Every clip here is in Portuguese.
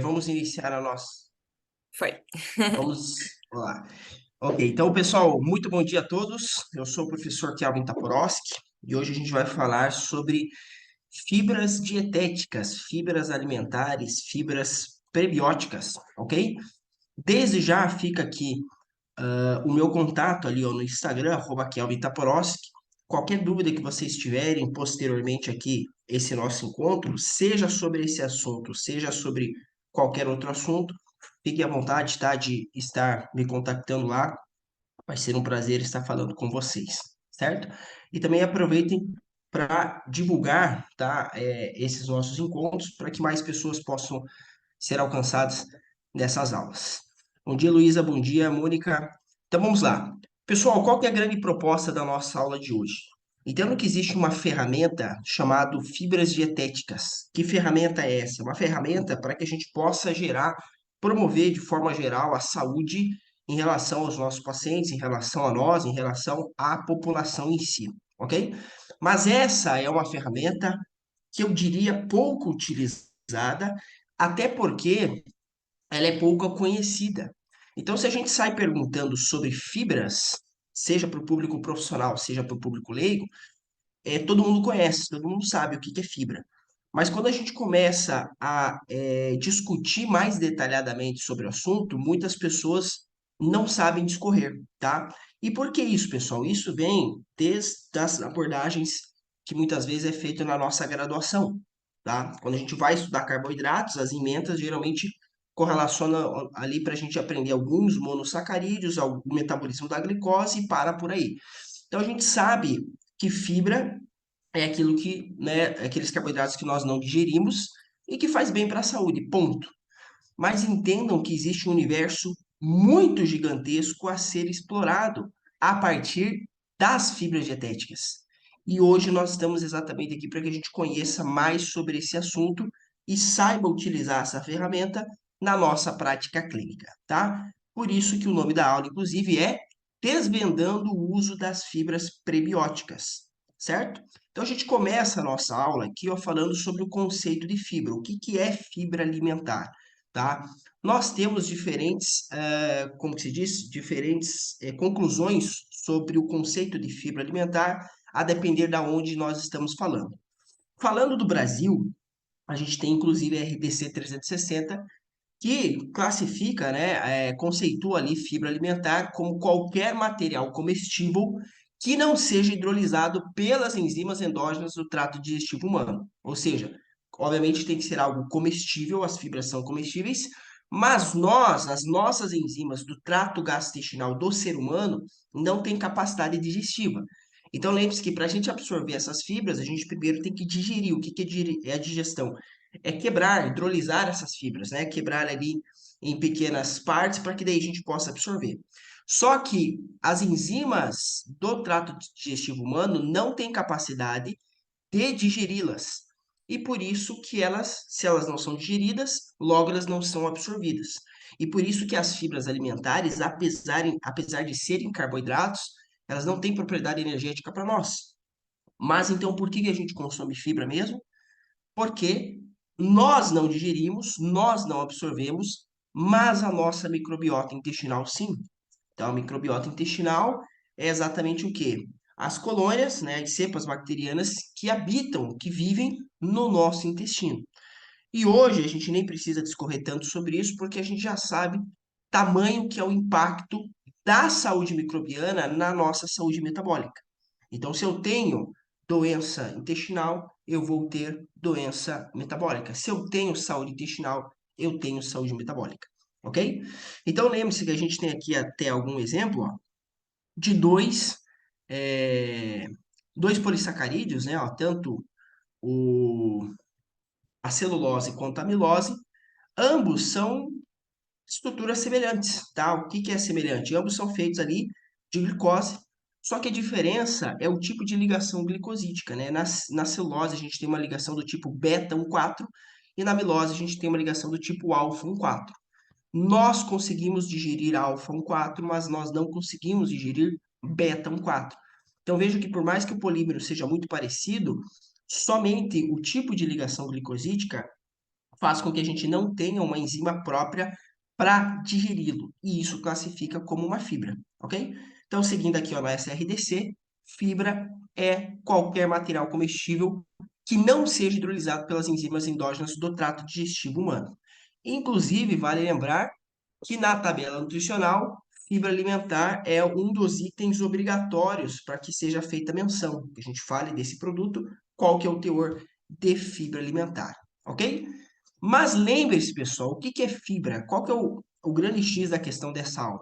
Vamos iniciar a nossa. Foi. Vamos lá. Ok, então, pessoal, muito bom dia a todos. Eu sou o professor Kelvin Taporoski e hoje a gente vai falar sobre fibras dietéticas, fibras alimentares, fibras prebióticas, ok? Desde já fica aqui o meu contato ali ó, no Instagram, @Kelvin Taporoski. Qualquer dúvida que vocês tiverem posteriormente aqui, esse nosso encontro, seja sobre esse assunto, seja sobre qualquer outro assunto, fiquem à vontade, tá, de estar me contactando lá. Vai ser um prazer estar falando com vocês, certo? E também aproveitem para divulgar, tá, esses nossos encontros para que mais pessoas possam ser alcançadas nessas aulas. Bom dia, Luísa. Bom dia, Mônica. Então vamos lá. Pessoal, qual que é a grande proposta da nossa aula de hoje? Entendo que existe uma ferramenta chamada fibras dietéticas. Que ferramenta é essa? É uma ferramenta para que a gente possa gerar, promover de forma geral a saúde em relação aos nossos pacientes, em relação a nós, em relação à população em si, ok? Mas essa é uma ferramenta que eu diria pouco utilizada, até porque ela é pouco conhecida. Então, se a gente sai perguntando sobre fibras, seja para o público profissional, seja para o público leigo, todo mundo conhece, todo mundo sabe o que que é fibra. Mas quando a gente começa a discutir mais detalhadamente sobre o assunto, muitas pessoas não sabem discorrer, tá? E por que isso, pessoal? Isso vem desde as abordagens que muitas vezes é feito na nossa graduação, tá? Quando a gente vai estudar carboidratos, as ementas geralmente correlacionam ali para a gente aprender alguns monossacarídeos, o metabolismo da glicose e para por aí. Então a gente sabe que fibra é aquilo que, né, aqueles carboidratos que nós não digerimos e que faz bem para a saúde, ponto. Mas entendam que existe um universo muito gigantesco a ser explorado a partir das fibras dietéticas. E hoje nós estamos exatamente aqui para que a gente conheça mais sobre esse assunto e saiba utilizar essa ferramenta na nossa prática clínica, tá? Por isso que o nome da aula, inclusive, é Desvendando o uso das fibras prebióticas, certo? Então a gente começa a nossa aula aqui ó, falando sobre o conceito de fibra. O que que é fibra alimentar? Tá? Nós temos diferentes, como que se diz, diferentes conclusões sobre o conceito de fibra alimentar, a depender da onde nós estamos falando. Falando do Brasil, a gente tem inclusive a RDC 360, que classifica, né, conceitua ali fibra alimentar como qualquer material comestível que não seja hidrolisado pelas enzimas endógenas do trato digestivo humano. Ou seja, obviamente tem que ser algo comestível, as fibras são comestíveis, mas nós, as nossas enzimas do trato gastrointestinal do ser humano, não tem capacidade digestiva. Então lembre-se que para a gente absorver essas fibras, a gente primeiro tem que digerir. O que que é a digestão? É quebrar, hidrolisar essas fibras, né? Quebrar ali em pequenas partes para que daí a gente possa absorver. Só que as enzimas do trato digestivo humano não têm capacidade de digeri-las. E por isso que elas, se elas não são digeridas, logo elas não são absorvidas. E por isso que as fibras alimentares, apesar de serem carboidratos, elas não têm propriedade energética para nós. Mas então por que que a gente consome fibra mesmo? Porque nós não digerimos, nós não absorvemos, mas a nossa microbiota intestinal sim. Então, a microbiota intestinal é exatamente o quê? As colônias, né, as cepas bacterianas que habitam, que vivem no nosso intestino. E hoje a gente nem precisa discorrer tanto sobre isso, porque a gente já sabe tamanho que é o impacto da saúde microbiana na nossa saúde metabólica. Então, se eu tenho doença intestinal, eu vou ter doença metabólica. Se eu tenho saúde intestinal, eu tenho saúde metabólica. Ok? Então, lembre-se que a gente tem aqui até algum exemplo ó, de é, dois polissacarídeos, né? Ó, tanto o, a celulose quanto a amilose, ambos são estruturas semelhantes, tá? O que que é semelhante? Ambos são feitos ali de glicose, só que a diferença é o tipo de ligação glicosídica, né? Na celulose a gente tem uma ligação do tipo beta 1,4 e na amilose a gente tem uma ligação do tipo alfa 1,4. Nós conseguimos digerir alfa 1,4, mas nós não conseguimos digerir beta 1,4. Então veja que por mais que o polímero seja muito parecido, somente o tipo de ligação glicosídica faz com que a gente não tenha uma enzima própria para digeri-lo, e isso classifica como uma fibra, ok? Então, seguindo aqui ó, no SRDC, fibra é qualquer material comestível que não seja hidrolisado pelas enzimas endógenas do trato digestivo humano. Inclusive, vale lembrar que na tabela nutricional, fibra alimentar é um dos itens obrigatórios para que seja feita menção, que a gente fale desse produto, qual que é o teor de fibra alimentar, ok? Mas lembre-se, pessoal, o que que é fibra? Qual que é o grande X da questão dessa aula?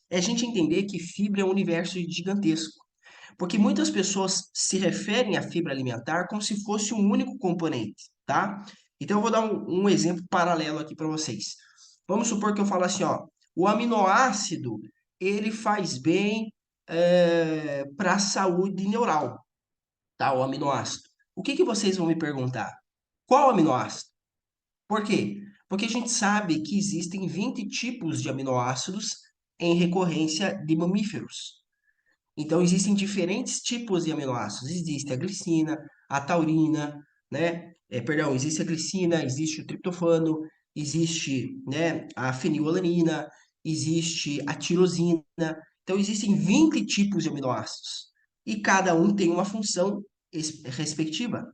É a gente entender que fibra é um universo gigantesco. Porque muitas pessoas se referem à fibra alimentar como se fosse um único componente, tá? Então eu vou dar um exemplo paralelo aqui para vocês. Vamos supor que eu falo assim, ó, o aminoácido, ele faz bem para a saúde neural, tá? O aminoácido. O que que vocês vão me perguntar? Qual aminoácido? Por quê? Porque a gente sabe que existem 20 tipos de aminoácidos em recorrência de mamíferos. Então, existem diferentes tipos de aminoácidos. Existe a glicina, a taurina, né? Perdão, existe a glicina, existe o triptofano, existe, né, a fenilalanina, existe a tirosina. Então, existem 20 tipos de aminoácidos. E cada um tem uma função respectiva.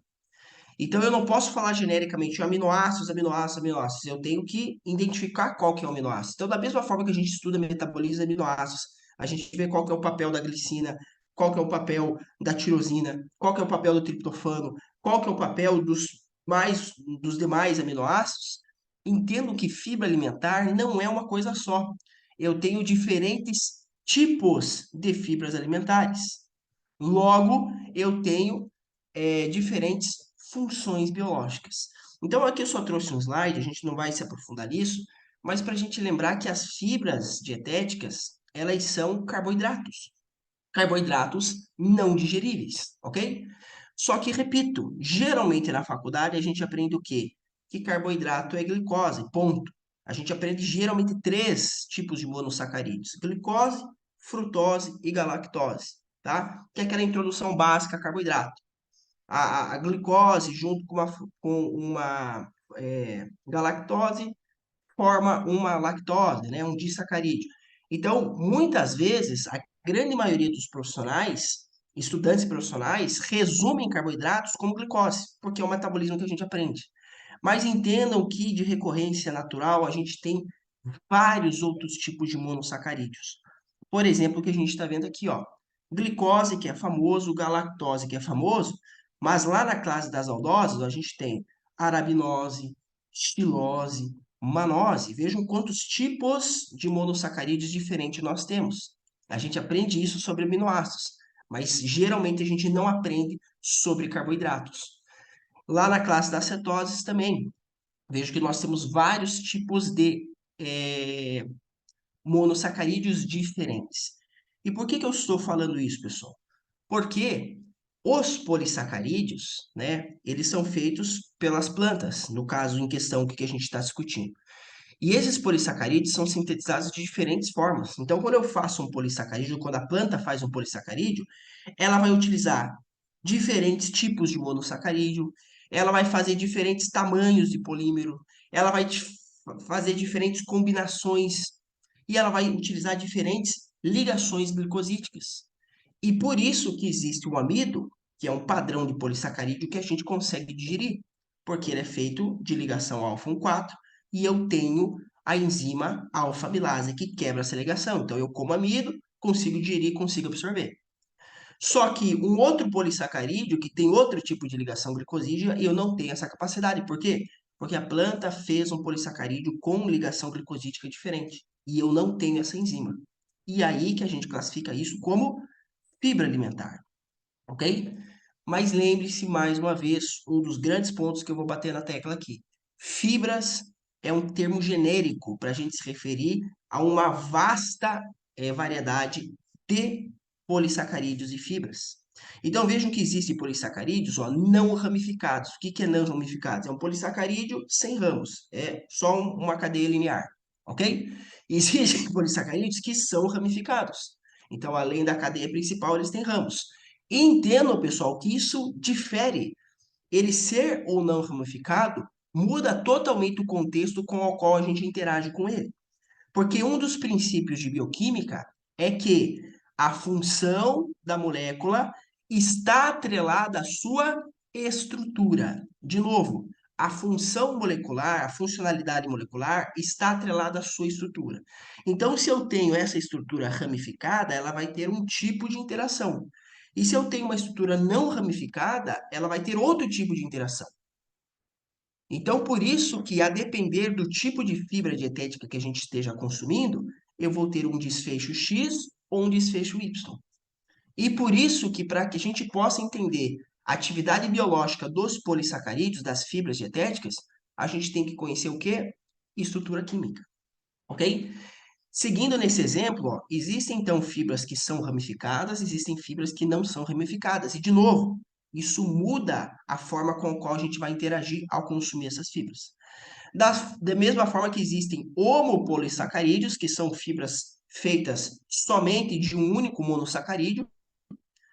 Então, eu não posso falar genericamente aminoácidos, aminoácidos, aminoácidos. Eu tenho que identificar qual que é o aminoácido. Então, da mesma forma que a gente estuda metabolismo de aminoácidos, a gente vê qual que é o papel da glicina, qual que é o papel da tirosina, qual que é o papel do triptofano, qual que é o papel dos demais aminoácidos. Entendo que fibra alimentar não é uma coisa só. Eu tenho diferentes tipos de fibras alimentares. Logo, eu tenho diferentes funções biológicas. Então, aqui eu só trouxe um slide, a gente não vai se aprofundar nisso, mas para a gente lembrar que as fibras dietéticas, elas são carboidratos. Carboidratos não digeríveis, ok? Só que, repito, geralmente na faculdade a gente aprende o quê? Que carboidrato é glicose, ponto. A gente aprende geralmente três tipos de monossacarídeos: glicose, frutose e galactose, tá? Que é aquela introdução básica a carboidrato. A glicose junto com uma galactose forma uma lactose, né, um disacarídeo. Então, muitas vezes, a grande maioria dos profissionais, estudantes profissionais, resumem carboidratos como glicose, porque é o metabolismo que a gente aprende. Mas entendam que de recorrência natural a gente tem vários outros tipos de monossacarídeos. Por exemplo, o que a gente está vendo aqui, ó. Glicose, que é famoso, galactose, que é famoso, mas lá na classe das aldoses a gente tem arabinose, xilose, manose. Vejam quantos tipos de monossacarídeos diferentes nós temos. A gente aprende isso sobre aminoácidos, mas geralmente a gente não aprende sobre carboidratos. Lá na classe das cetoses também, vejo que nós temos vários tipos de monossacarídeos diferentes. E por que que eu estou falando isso, pessoal? Porque os polissacarídeos, né, eles são feitos pelas plantas, no caso em questão que a gente está discutindo. E esses polissacarídeos são sintetizados de diferentes formas. Então, quando eu faço um polissacarídeo, quando a planta faz um polissacarídeo, ela vai utilizar diferentes tipos de monossacarídeo, ela vai fazer diferentes tamanhos de polímero, ela vai fazer diferentes combinações e ela vai utilizar diferentes ligações glicosídicas. E por isso que existe o amido, que é um padrão de polissacarídeo que a gente consegue digerir, porque ele é feito de ligação alfa 1,4 e eu tenho a enzima alfa-amilase que quebra essa ligação. Então eu como amido, consigo digerir, consigo absorver. Só que um outro polissacarídeo que tem outro tipo de ligação glicosídea, eu não tenho essa capacidade. Por quê? Porque a planta fez um polissacarídeo com ligação glicosídica diferente e eu não tenho essa enzima. E aí que a gente classifica isso como fibra alimentar, ok? Mas lembre-se mais uma vez, um dos grandes pontos que eu vou bater na tecla aqui. Fibras é um termo genérico para a gente se referir a uma vasta variedade de polissacarídeos e fibras. Então vejam que existem polissacarídeos ó, não ramificados. O que que é não ramificados? É um polissacarídeo sem ramos, é só uma cadeia linear, ok? Existem polissacarídeos que são ramificados. Então, além da cadeia principal, eles têm ramos. Entendam, pessoal, que isso difere. Ele ser ou não ramificado muda totalmente o contexto com o qual a gente interage com ele. Porque um dos princípios de bioquímica é que a função da molécula está atrelada à sua estrutura. De novo, a função molecular, a funcionalidade molecular está atrelada à sua estrutura. Então, se eu tenho essa estrutura ramificada, ela vai ter um tipo de interação. E se eu tenho uma estrutura não ramificada, ela vai ter outro tipo de interação. Então, por isso que, a depender do tipo de fibra dietética que a gente esteja consumindo, eu vou ter um desfecho X ou um desfecho Y. E por isso que, para que a gente possa entender a atividade biológica dos polissacarídeos, das fibras dietéticas, a gente tem que conhecer o quê? Estrutura química, ok? Seguindo nesse exemplo, ó, existem então fibras que são ramificadas, existem fibras que não são ramificadas. E, de novo, isso muda a forma com a qual a gente vai interagir ao consumir essas fibras. Da mesma forma que existem homopolissacarídeos, que são fibras feitas somente de um único monossacarídeo,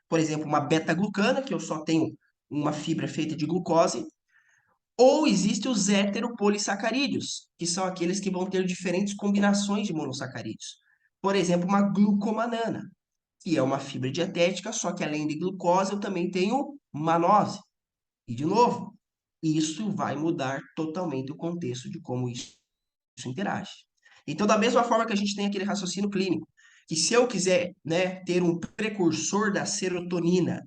por exemplo, uma beta-glucana, que eu só tenho uma fibra feita de glucose, ou existem os heteropolissacarídeos, que são aqueles que vão ter diferentes combinações de monossacarídeos. Por exemplo, uma glucomanana, que é uma fibra dietética, só que além de glucose eu também tenho manose. E, de novo, isso vai mudar totalmente o contexto de como isso interage. Então, da mesma forma que a gente tem aquele raciocínio clínico, que se eu quiser, né, ter um precursor da serotonina,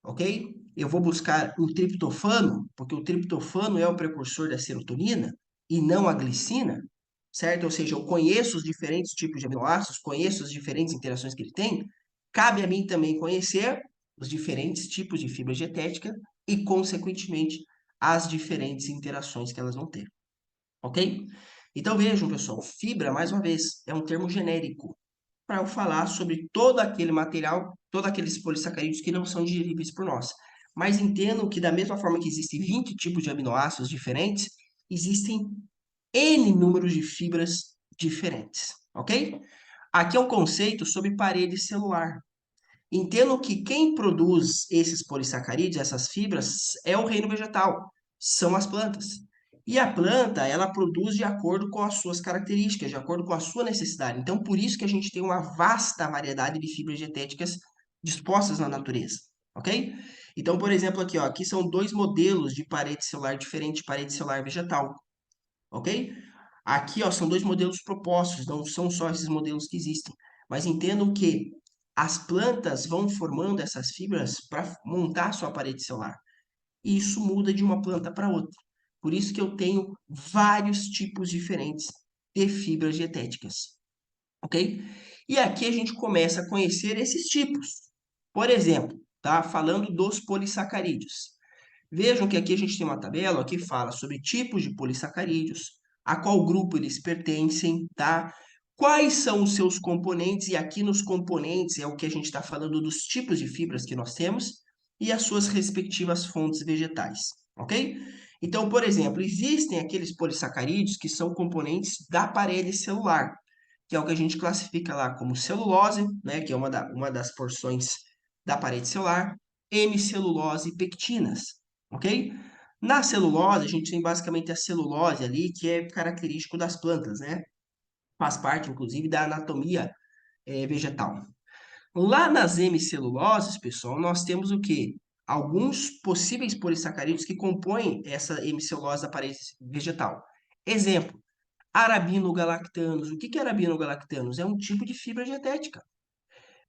ok? Eu vou buscar um triptofano, porque o triptofano é o precursor da serotonina e não a glicina, certo? Ou seja, eu conheço os diferentes tipos de aminoácidos, conheço as diferentes interações que ele tem. Cabe a mim também conhecer os diferentes tipos de fibra dietética e, consequentemente, as diferentes interações que elas vão ter, ok? Então vejam, pessoal, fibra, mais uma vez, é um termo genérico para eu falar sobre todo aquele material, todos aqueles polissacarídeos que não são digeríveis por nós. Mas entendam que da mesma forma que existem 20 tipos de aminoácidos diferentes, existem N números de fibras diferentes, ok? Aqui é um conceito sobre parede celular. Entendo que quem produz esses polissacarídeos, essas fibras, é o reino vegetal, são as plantas. E a planta, ela produz de acordo com as suas características, de acordo com a sua necessidade. Então, por isso que a gente tem uma vasta variedade de fibras dietéticas dispostas na natureza, ok? Então, por exemplo, aqui, ó, aqui são dois modelos de parede celular diferente de parede celular vegetal, ok? Aqui, ó, são dois modelos propostos, não são só esses modelos que existem. Mas entendam que as plantas vão formando essas fibras para montar sua parede celular. E isso muda de uma planta para outra. Por isso que eu tenho vários tipos diferentes de fibras dietéticas, ok? E aqui a gente começa a conhecer esses tipos. Por exemplo, tá? Falando dos polissacarídeos. Vejam que aqui a gente tem uma tabela que fala sobre tipos de polissacarídeos, a qual grupo eles pertencem, tá? Quais são os seus componentes, e aqui nos componentes é o que a gente está falando dos tipos de fibras que nós temos e as suas respectivas fontes vegetais, ok? Então, por exemplo, existem aqueles polissacarídeos que são componentes da parede celular, que é o que a gente classifica lá como celulose, né, que é uma das porções da parede celular, hemicelulose e pectinas, ok? Na celulose, a gente tem basicamente a celulose ali, que é característico das plantas, né? Faz parte, inclusive, da anatomia vegetal. Lá nas hemiceluloses, pessoal, nós temos o quê? Alguns possíveis polissacarídeos que compõem essa hemicelulose da parede vegetal. Exemplo, arabinogalactanos. O que é arabinogalactanos? É um tipo de fibra dietética.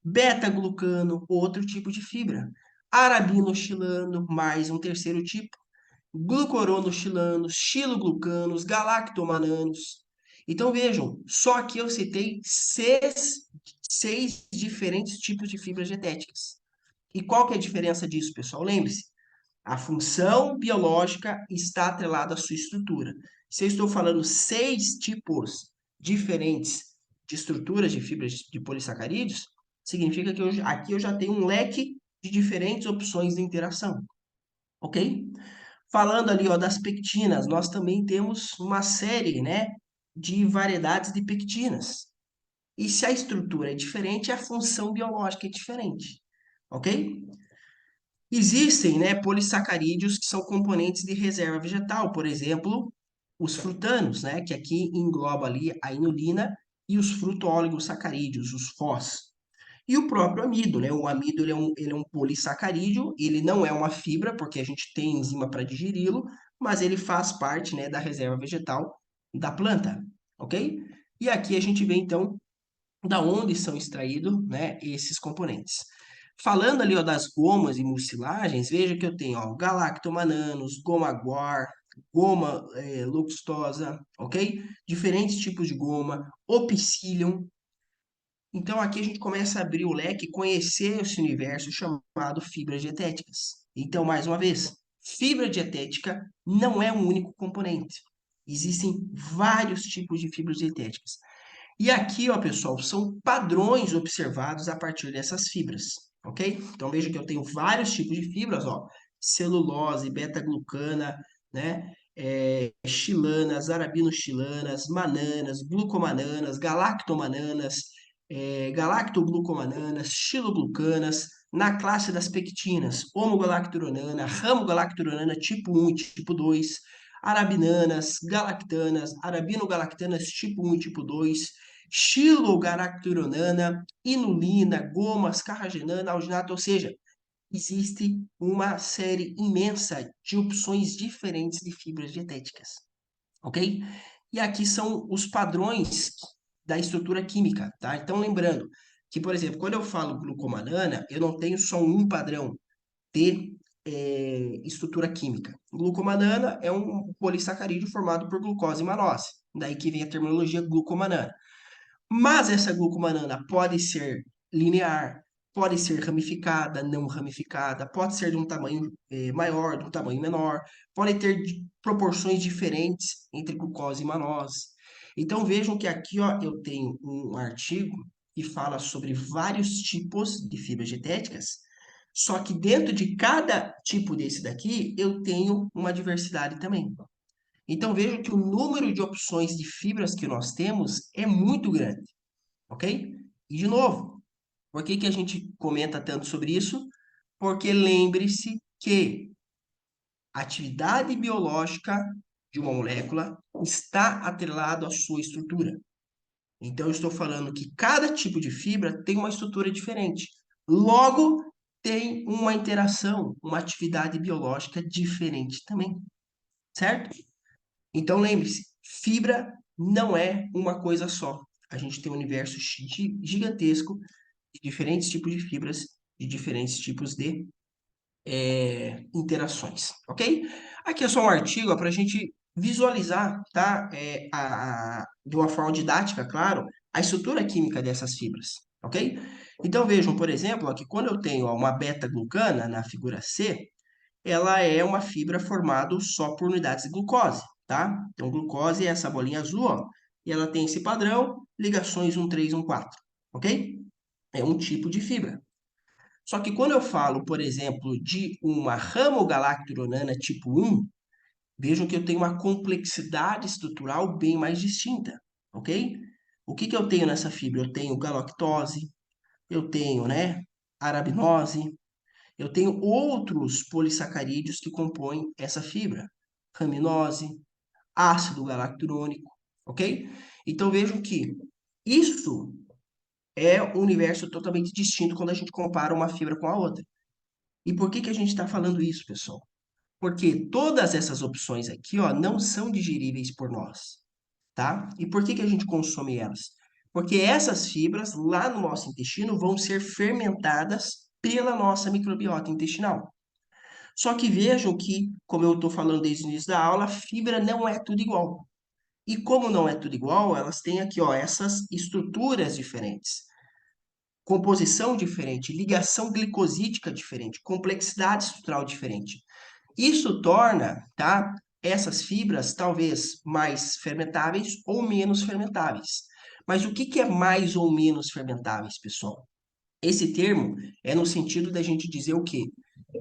Beta-glucano, outro tipo de fibra. Arabinoxilano, mais um terceiro tipo. Glucoronoxilanos, xiloglucanos, galactomananos. Então vejam, só que eu citei seis diferentes tipos de fibras dietéticas. E qual que é a diferença disso, pessoal? Lembre-se, a função biológica está atrelada à sua estrutura. Se eu estou falando seis tipos diferentes de estruturas de fibras de polissacarídeos, significa que aqui eu já tenho um leque de diferentes opções de interação, ok? Falando ali, ó, das pectinas, nós também temos uma série, né, de variedades de pectinas. E se a estrutura é diferente, a função biológica é diferente, ok? Existem, né, polissacarídeos que são componentes de reserva vegetal, por exemplo, os frutanos, né, que aqui engloba ali a inulina e os fruto-oligosacarídeos, os FOS. E o próprio amido, né? O amido ele é um polissacarídeo, ele não é uma fibra, porque a gente tem enzima para digeri-lo, mas ele faz parte, né, da reserva vegetal da planta, ok? E aqui a gente vê, então, da onde são extraídos, né, esses componentes. Falando ali, ó, das gomas e mucilagens, veja que eu tenho, ó, galactomananos, goma guar, goma luxtosa, ok? Diferentes tipos de goma, opsílium. Então aqui a gente começa a abrir o leque e conhecer esse universo chamado fibras dietéticas. Então, mais uma vez, fibra dietética não é um único componente. Existem vários tipos de fibras dietéticas. E aqui, ó, pessoal, são padrões observados a partir dessas fibras, ok? Então veja que eu tenho vários tipos de fibras, ó, celulose, beta-glucana, né? Chilanas, arabinochilanas, mananas, glucomananas, galactomananas, galactoglucomananas, xiloglucanas, na classe das pectinas, homogalacturonana, ramogalacturonana tipo 1 e tipo 2, arabinanas, galactanas, arabinogalactanas tipo 1 e tipo 2, xilogalacturonana, inulina, gomas, carragenana, alginato, ou seja, existe uma série imensa de opções diferentes de fibras dietéticas, ok? E aqui são os padrões da estrutura química, tá? Então, lembrando que, por exemplo, quando eu falo glucomanana, eu não tenho só um padrão de estrutura química. Glucomanana é um polissacarídeo formado por glucose e manose, daí que vem a terminologia glucomanana. Mas essa glucomanana pode ser linear, pode ser ramificada, não ramificada, pode ser de um tamanho maior, de um tamanho menor, pode ter proporções diferentes entre glucose e manose. Então vejam que aqui, ó, eu tenho um artigo que fala sobre vários tipos de fibras dietéticas, só que dentro de cada tipo desse daqui, eu tenho uma diversidade também. Então vejam que o número de opções de fibras que nós temos é muito grande, ok? E de novo, por que que a gente comenta tanto sobre isso? Porque lembre-se que a atividade biológica de uma molécula está atrelado à sua estrutura. Então, eu estou falando que cada tipo de fibra tem uma estrutura diferente. Logo, tem uma interação, uma atividade biológica diferente também, certo? Então, lembre-se, fibra não é uma coisa só. A gente tem um universo gigantesco de diferentes tipos de fibras, de diferentes tipos de interações, ok? Aqui é só um artigo para a gente visualizar, tá? De uma forma didática, claro, a estrutura química dessas fibras, ok? Então vejam, por exemplo, aqui quando eu tenho ó, uma beta-glucana na figura C, ela é uma fibra formada só por unidades de glucose, tá? Então glucose é essa bolinha azul, ó, e ela tem esse padrão, ligações 1, 3, 1, 4, ok? É um tipo de fibra. Só que quando eu falo, por exemplo, de uma ramogalacturonana tipo 1, vejam que eu tenho uma complexidade estrutural bem mais distinta, ok? O que que eu tenho nessa fibra? Eu tenho galactose, eu tenho, né, arabinose, eu tenho outros polissacarídeos que compõem essa fibra, raminose, ácido galacturônico, ok? Então vejam que isso é um universo totalmente distinto quando a gente compara uma fibra com a outra. E por que que a gente está falando isso, pessoal? Porque todas essas opções aqui, ó, não são digeríveis por nós, tá? E por que que a gente consome elas? Porque essas fibras lá no nosso intestino vão ser fermentadas pela nossa microbiota intestinal. Só que vejam que, como eu estou falando desde o início da aula, a fibra não é tudo igual. E como não é tudo igual, elas têm aqui, ó, essas estruturas diferentes, composição diferente, ligação glicosídica diferente, complexidade estrutural diferente. Isso torna, tá, essas fibras talvez mais fermentáveis ou menos fermentáveis. Mas o que que é mais ou menos fermentáveis, pessoal? Esse termo é no sentido da gente dizer o quê?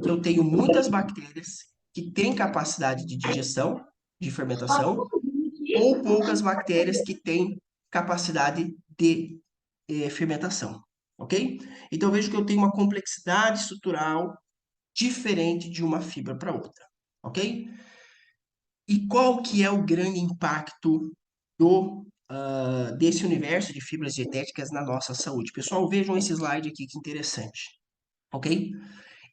Que eu tenho muitas bactérias que têm capacidade de digestão, de fermentação, ou poucas bactérias que têm capacidade de fermentação, ok? Então, eu vejo que eu tenho uma complexidade estrutural diferente de uma fibra para outra, ok? E qual que é o grande impacto desse universo de fibras dietéticas na nossa saúde? Pessoal, vejam esse slide aqui, que interessante, ok?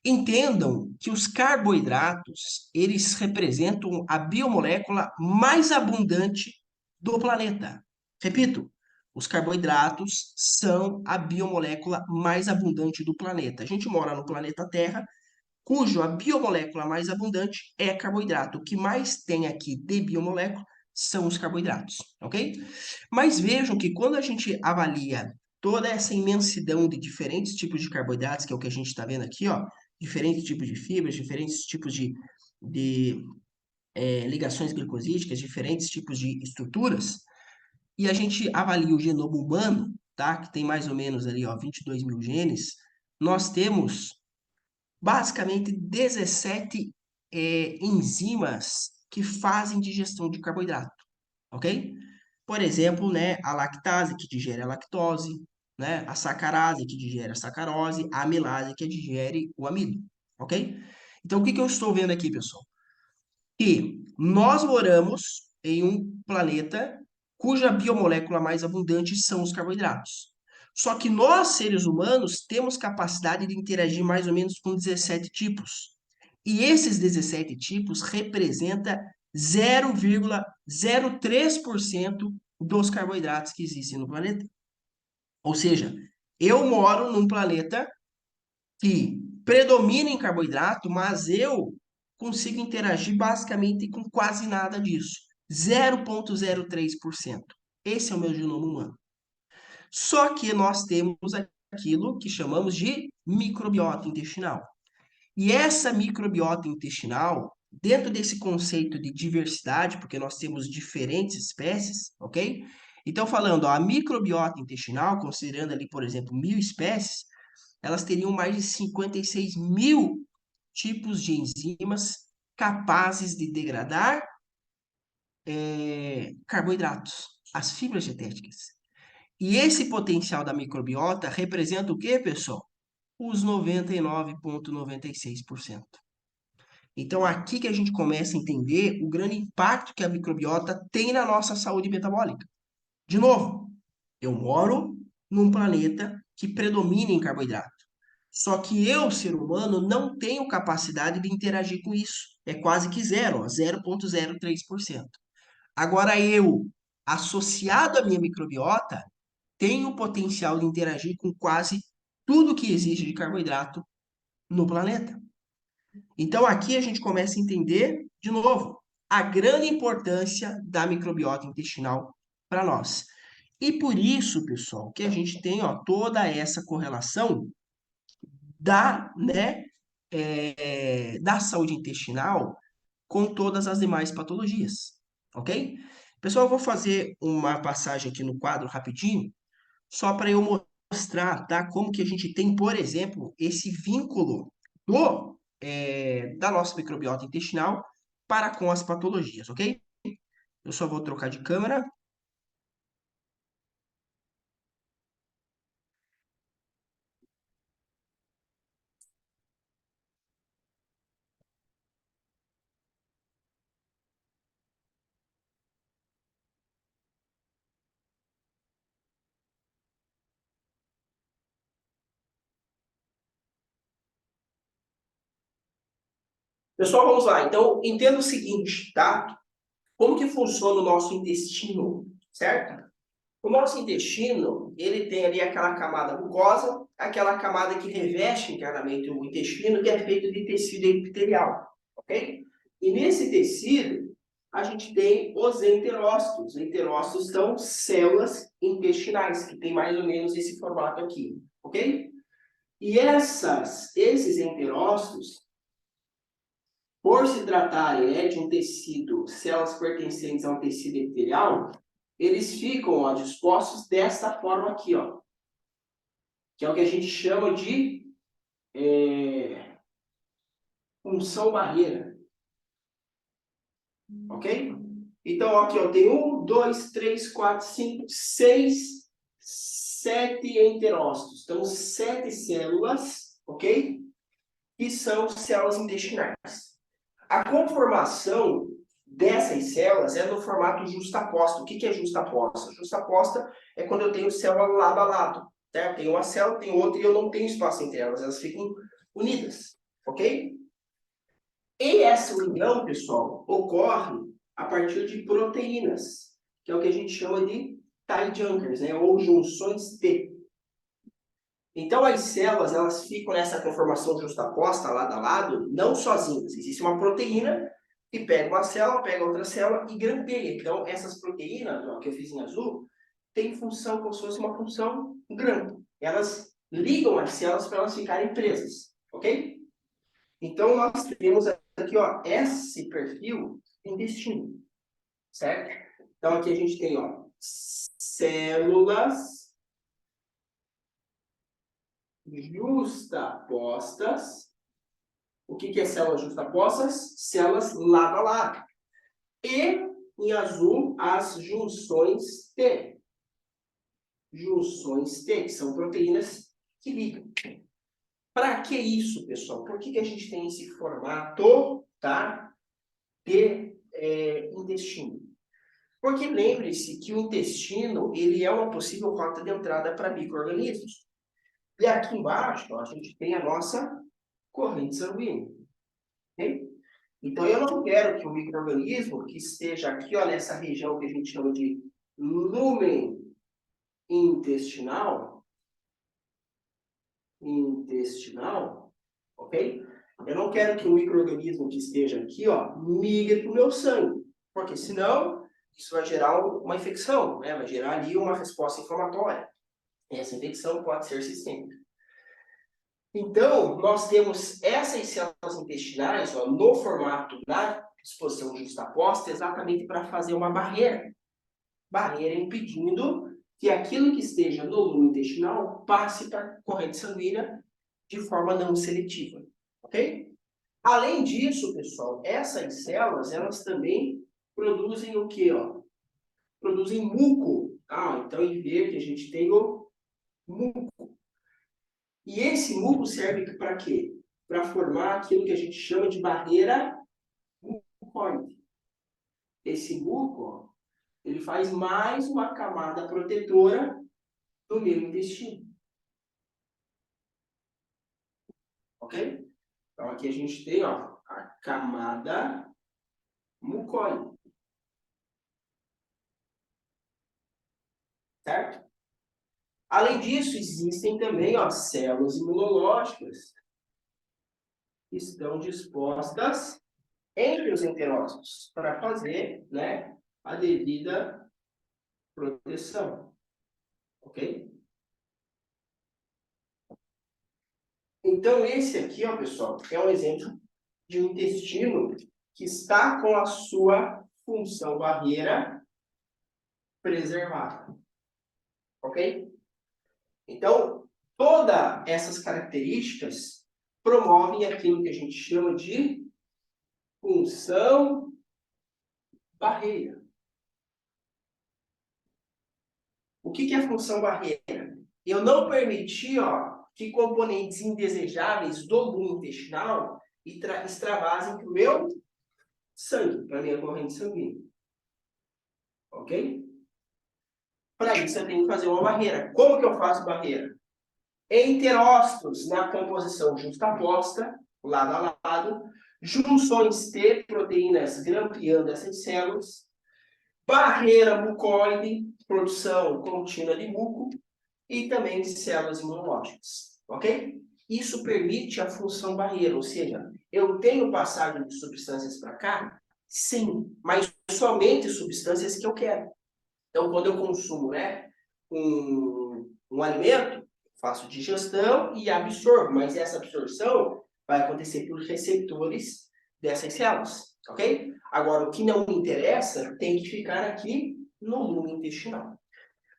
Entendam que os carboidratos, eles representam a biomolécula mais abundante do planeta. Repito, os carboidratos são a biomolécula mais abundante do planeta. A gente mora no planeta Terra, cuja biomolécula mais abundante é carboidrato. O que mais tem aqui de biomolécula são os carboidratos, ok? Mas vejam que quando a gente avalia toda essa imensidão de diferentes tipos de carboidratos, que é o que a gente está vendo aqui, ó, diferentes tipos de fibras, diferentes tipos de ligações glicosídicas, diferentes tipos de estruturas, e a gente avalia o genoma humano, tá? Que tem mais ou menos ali, ó, 22 mil genes, nós temos basicamente 17 enzimas que fazem digestão de carboidrato, ok? Por exemplo, né, a lactase, que digere a lactose, né, a sacarase, que digere a sacarose, a amilase, que digere o amido, ok? Então, o que que eu estou vendo aqui, pessoal? Que nós moramos em um planeta cuja biomolécula mais abundante são os carboidratos. Só que nós, seres humanos, temos capacidade de interagir mais ou menos com 17 tipos. E esses 17 tipos representam 0,03% dos carboidratos que existem no planeta. Ou seja, eu moro num planeta que predomina em carboidrato, mas eu consigo interagir basicamente com quase nada disso. 0,03%. Esse é o meu genoma humano. Só que nós temos aquilo que chamamos de microbiota intestinal. E essa microbiota intestinal, dentro desse conceito de diversidade, porque nós temos diferentes espécies, ok? Então, falando, ó, a microbiota intestinal, considerando ali, por exemplo, 1.000 espécies, elas teriam mais de 56 mil tipos de enzimas capazes de degradar carboidratos, as fibras dietéticas. E esse potencial da microbiota representa o quê, pessoal? Os 99,96%. Então, aqui que a gente começa a entender o grande impacto que a microbiota tem na nossa saúde metabólica. De novo, eu moro num planeta que predomina em carboidrato. Só que eu, ser humano, não tenho capacidade de interagir com isso. É quase que zero, ó, 0,03%. Agora eu, associado à minha microbiota, tenho o potencial de interagir com quase tudo que existe de carboidrato no planeta. Então aqui a gente começa a entender, de novo, a grande importância da microbiota intestinal para nós. E por isso, pessoal, que a gente tem, ó, toda essa correlação da saúde intestinal com todas as demais patologias, ok? Pessoal, eu vou fazer uma passagem aqui no quadro rapidinho, só para eu mostrar, tá, como que a gente tem, por exemplo, esse vínculo da nossa microbiota intestinal para com as patologias, ok? Eu só vou trocar de câmera. Pessoal, vamos lá. Então, entenda o seguinte, tá? Como que funciona o nosso intestino, certo? O nosso intestino, ele tem ali aquela camada mucosa, aquela camada que reveste internamente o intestino, que é feito de tecido epitelial, ok? E nesse tecido, a gente tem os enterócitos. Os enterócitos são células intestinais, que tem mais ou menos esse formato aqui, ok? E esses enterócitos, por se tratarem de um tecido, células pertencentes a um tecido epitelial, eles ficam, ó, dispostos dessa forma aqui, ó, que é o que a gente chama de função barreira, ok? Então, aqui, ó, tem 1, 2, 3, 4, 5, 6, 7 enterócitos. Então, 7 células, ok? Que que são células intestinais. A conformação dessas células é no formato justaposta. O que é justaposta? Justaposta é quando eu tenho célula lado a lado. Né? Eu tenho uma célula, tenho outra e eu não tenho espaço entre elas. Elas ficam unidas, ok? E essa união, pessoal, ocorre a partir de proteínas, que é o que a gente chama de tight junctors, né? Ou junções T. Então, as células, elas ficam nessa conformação justaposta, lado a lado, não sozinhas. Existe uma proteína que pega uma célula, pega outra célula e grampeia. Então, essas proteínas, ó, que eu fiz em azul, têm função como se fosse uma função grampo. Elas ligam as células para elas ficarem presas, ok? Então, nós temos aqui, ó, esse perfil intestino, certo? Então, aqui a gente tem, ó, células justapostas. O que é células justapostas? Células lado a lado. E, em azul, as junções T. Junções T, que são proteínas que ligam. Para que isso, pessoal? Por que a gente tem esse formato, tá, de intestino? Porque lembre-se que o intestino ele é uma possível rota de entrada para micro-organismos. E aqui embaixo, ó, a gente tem a nossa corrente sanguínea. Okay? Então, eu não quero que o micro-organismo que esteja aqui, ó, nessa região que a gente chama de lúmen intestinal, ok? Eu não quero que o micro-organismo que esteja aqui, ó, migre para o meu sangue, porque senão isso vai gerar uma infecção, né? Vai gerar ali uma resposta inflamatória. E essa infecção pode ser sistêmica. Então, nós temos essas células intestinais, ó, no formato da disposição justaposta, exatamente para fazer uma barreira. Barreira impedindo que aquilo que esteja no lume intestinal passe para a corrente sanguínea de forma não seletiva, ok? Além disso, pessoal, essas células, elas também produzem o quê, ó? Produzem muco. Ah, então em verde a gente tem o muco. E esse muco serve para quê? Para formar aquilo que a gente chama de barreira mucoide. Esse muco, ó, ele faz mais uma camada protetora do meu intestino. Ok? Então, aqui a gente tem, ó, a camada mucoide. Certo? Além disso, existem também, ó, células imunológicas que estão dispostas entre os enterócitos para fazer, né, a devida proteção. Ok? Então, esse aqui, ó, pessoal, é um exemplo de um intestino que está com a sua função barreira preservada. Ok? Então, todas essas características promovem aquilo que a gente chama de função barreira. O que é a função barreira? Eu não permitir, ó, que componentes indesejáveis do lume intestinal extravasem para o meu sangue, para a minha corrente sanguínea. Ok? Para isso eu tenho que fazer uma barreira. Como que eu faço barreira? Enterócitos na composição justaposta, lado a lado, junções T, proteínas grampeando essas células, barreira mucoide, produção contínua de muco, e também de células imunológicas, ok? Isso permite a função barreira, ou seja, eu tenho passagem de substâncias para cá? Sim, mas somente substâncias que eu quero. Então, quando eu consumo, né, um alimento, faço digestão e absorvo, mas essa absorção vai acontecer por receptores dessas células, ok? Agora, o que não me interessa tem que ficar aqui no lume intestinal.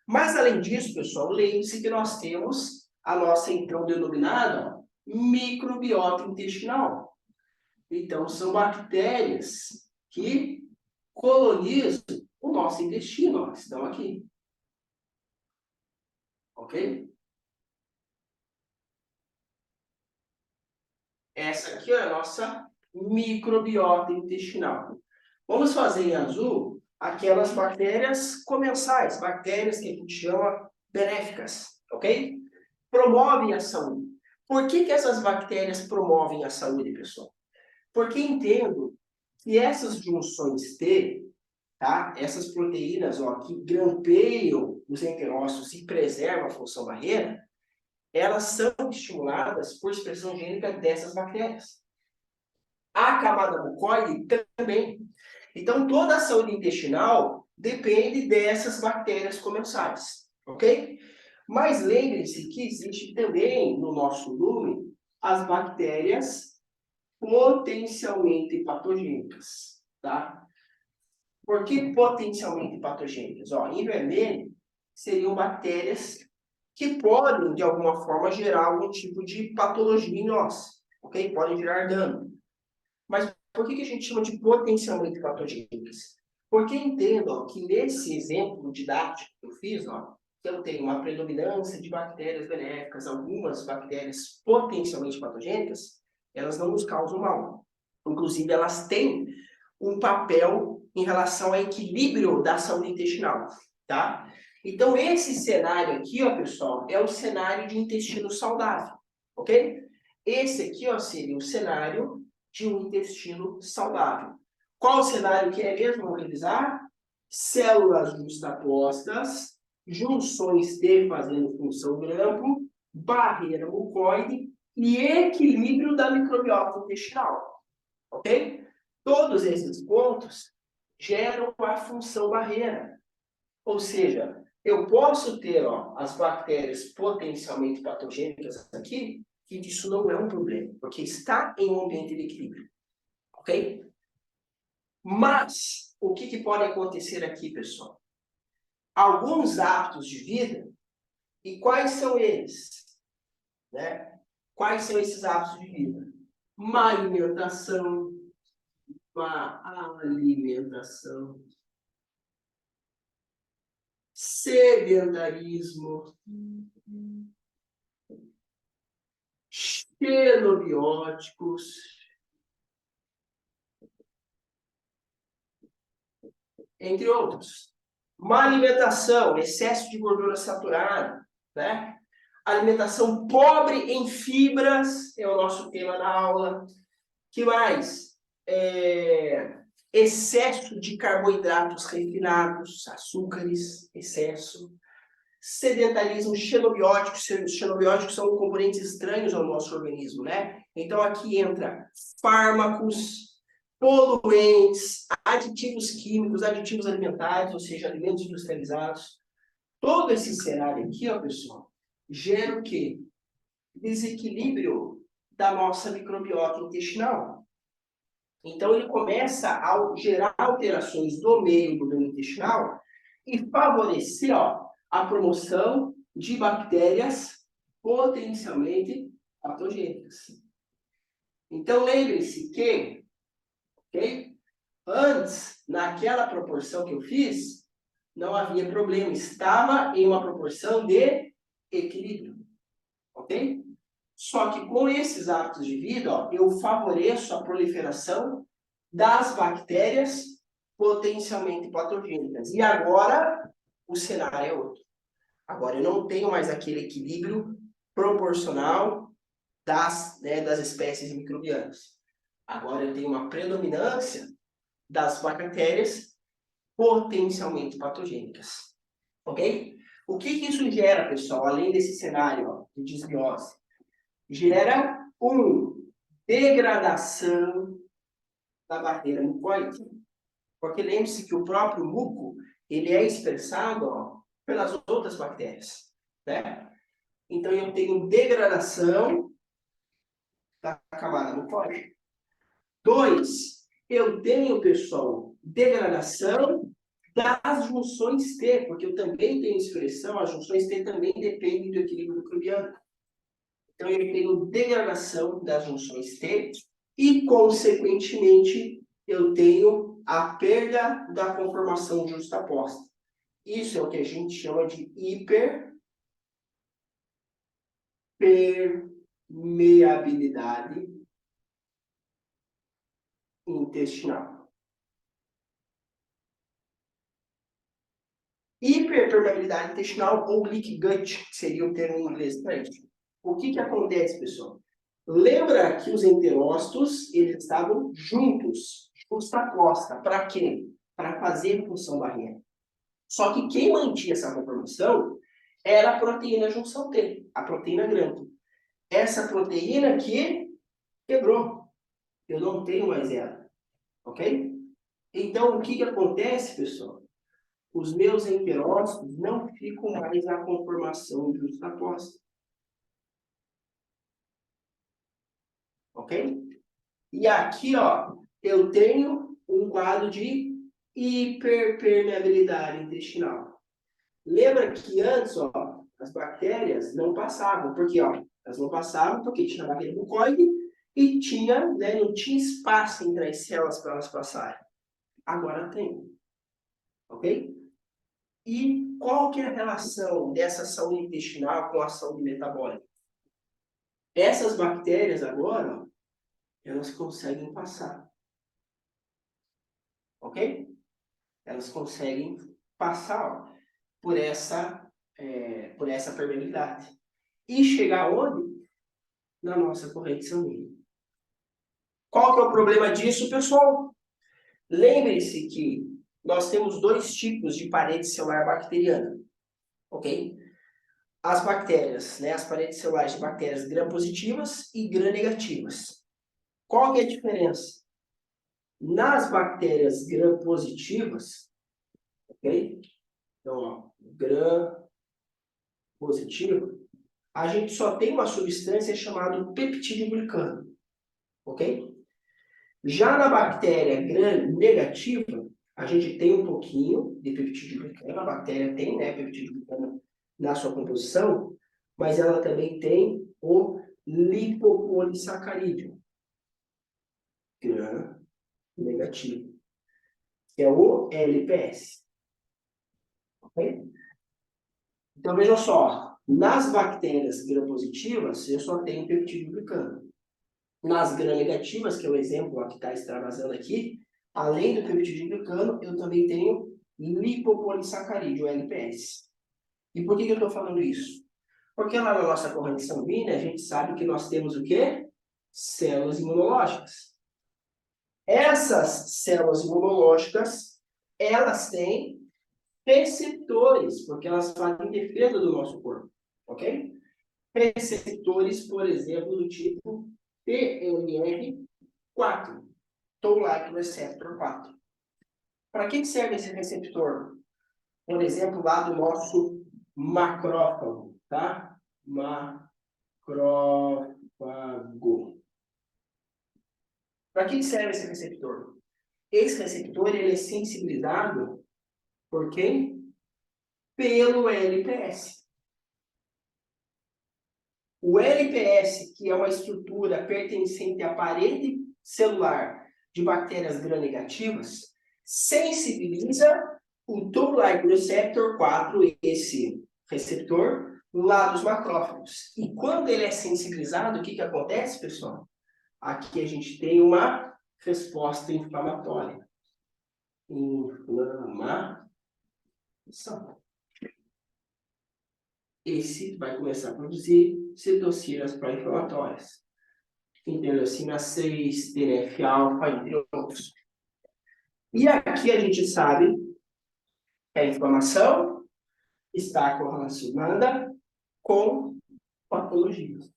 Mas, além disso, pessoal, lembre-se que nós temos a nossa, então, denominada microbiota intestinal. Então, são bactérias que colonizam o nosso intestino, ó, estão aqui. Ok? Essa aqui é a nossa microbiota intestinal. Vamos fazer em azul aquelas bactérias comensais, bactérias que a gente chama benéficas, ok? Promovem a saúde. Por que essas bactérias promovem a saúde, pessoal? Porque entendo que essas junções T, tá? Essas proteínas, ó, que grampeiam os enterócitos e preservam a função barreira, elas são estimuladas por expressão gênica dessas bactérias. A camada mucoide também. Então, toda a saúde intestinal depende dessas bactérias comensais, ok? Mas lembre-se que existe também no nosso lume as bactérias potencialmente patogênicas, tá? Por que potencialmente patogênicas? Ó, em vermelho, seriam bactérias que podem, de alguma forma, gerar algum tipo de patologia em nós, ok? Podem gerar dano. Mas por que a gente chama de potencialmente patogênicas? Porque entendo ó, que nesse exemplo didático que eu fiz, ó, que eu tenho uma predominância de bactérias benéficas, algumas bactérias potencialmente patogênicas, elas não nos causam mal. Inclusive, elas têm um papel em relação ao equilíbrio da saúde intestinal, tá? Então, esse cenário aqui, ó, pessoal, é o cenário de intestino saudável, ok? Esse aqui, ó, seria o cenário de um intestino saudável. Qual o cenário que é mesmo? Vamos revisar? Células justapostas, junções T fazendo função grampo, barreira mucoide e equilíbrio da microbiota intestinal, ok? Todos esses pontos geram a função barreira. Ou seja, eu posso ter ó, as bactérias potencialmente patogênicas aqui, que isso não é um problema, porque está em um ambiente de equilíbrio. Ok? Mas, o que pode acontecer aqui, pessoal? Alguns hábitos de vida, e quais são eles? Né? Quais são esses hábitos de vida? Má alimentação, sedentarismo, xenobióticos, entre outros. Má alimentação, excesso de gordura saturada, né? Alimentação pobre em fibras, é o nosso tema da aula. Que mais? Excesso de carboidratos refinados, açúcares, excesso. Sedentarismo, xenobióticos. Xenobióticos são componentes estranhos ao nosso organismo, né? Então aqui entra fármacos, poluentes, aditivos químicos, aditivos alimentares, ou seja, alimentos industrializados. Todo esse cenário aqui, ó, pessoal, gera o quê? Desequilíbrio da nossa microbiota intestinal. Então, ele começa a gerar alterações do meio do meio intestinal e favorecer ó, a promoção de bactérias potencialmente patogênicas. Então, lembre-se que, okay, antes, naquela proporção que eu fiz, não havia problema, estava em uma proporção de equilíbrio, ok? Só que com esses hábitos de vida, ó, eu favoreço a proliferação das bactérias potencialmente patogênicas. E agora, o cenário é outro. Agora, eu não tenho mais aquele equilíbrio proporcional das espécies microbianas. Agora, eu tenho uma predominância das bactérias potencialmente patogênicas. Ok? O que isso gera, pessoal, além desse cenário ó, de desbiose? Gera degradação da barreira mucoide. Porque lembre-se que o próprio muco ele é expressado ó, pelas outras bactérias. Né? Então, eu tenho degradação da camada mucoide. 2, eu tenho, pessoal, degradação das junções T, porque eu também tenho expressão, as junções T também dependem do equilíbrio microbiano. Então, eu tenho degradação das junções T e, consequentemente, eu tenho a perda da conformação justaposta. Isso é o que a gente chama de hiperpermeabilidade intestinal. Hiperpermeabilidade intestinal ou leaky gut, que seria o termo em inglês para isso. O que acontece, pessoal? Lembra que os enterócitos, eles estavam juntos, justaposta. Para quê? Para fazer função barreira. Só que quem mantinha essa conformação era a proteína junção T, a proteína gram. Essa proteína que quebrou. Eu não tenho mais ela. Ok? Então, o que acontece, pessoal? Os meus enterócitos não ficam mais na conformação justaposta. Ok? E aqui, ó, eu tenho um quadro de hiperpermeabilidade intestinal. Lembra que antes, ó, as bactérias não passavam. Por quê? Ó, elas não passavam porque tinha a barreira mucoide e tinha, né, não tinha espaço entre as células para elas passarem. Agora tem. Ok? E qual que é a relação dessa saúde intestinal com a saúde metabólica? Essas bactérias agora, ó, elas conseguem passar. Ok? Elas conseguem passar, ó, por essa permeabilidade. E chegar onde? Na nossa corrente sanguínea. Qual que é o problema disso, pessoal? Lembre-se que nós temos dois tipos de parede celular bacteriana. Ok? As bactérias, né, as paredes celulares de bactérias gram-positivas e gram-negativas. Qual que é a diferença? Nas bactérias gram-positivas, ok? Então, ó, gram-positivo, a gente só tem uma substância chamada peptídeo glicano, ok? Já na bactéria gram-negativa, a gente tem um pouquinho de peptídeo glicano, a bactéria tem, né, peptídeo glicano na sua composição, mas ela também tem o lipopolissacarídeo gram-negativo, que é o LPS. Ok? Então, veja só, nas bactérias gram-positivas, eu só tenho peptídeo glicano. Nas gram-negativas, que é o exemplo ó, que está extravasando aqui, além do peptídeo glicano, eu também tenho lipopolissacarídeo, LPS. E por que eu estou falando isso? Porque lá na nossa corrente sanguínea, a gente sabe que nós temos o quê? Células imunológicas. Essas células imunológicas, elas têm receptores, porque elas fazem defesa do nosso corpo, ok? Receptores, por exemplo, do tipo TLR4, Toll-like receptor 4. Para que serve esse receptor? Por exemplo, lá do nosso macrófago, tá? Macrófago. Para que serve esse receptor? Esse receptor ele é sensibilizado por quem? Pelo LPS. O LPS, que é uma estrutura pertencente à parede celular de bactérias gram-negativas, sensibiliza o Toll-like receptor 4, esse receptor, lá dos macrófagos. E quando ele é sensibilizado, o que acontece, pessoal? Aqui a gente tem uma resposta inflamatória. Inflamação. Esse vai começar a produzir citocinas pró-inflamatórias. Interleucina 6, TNF-alfa, entre outros. E aqui a gente sabe que a inflamação está correlacionada com patologias.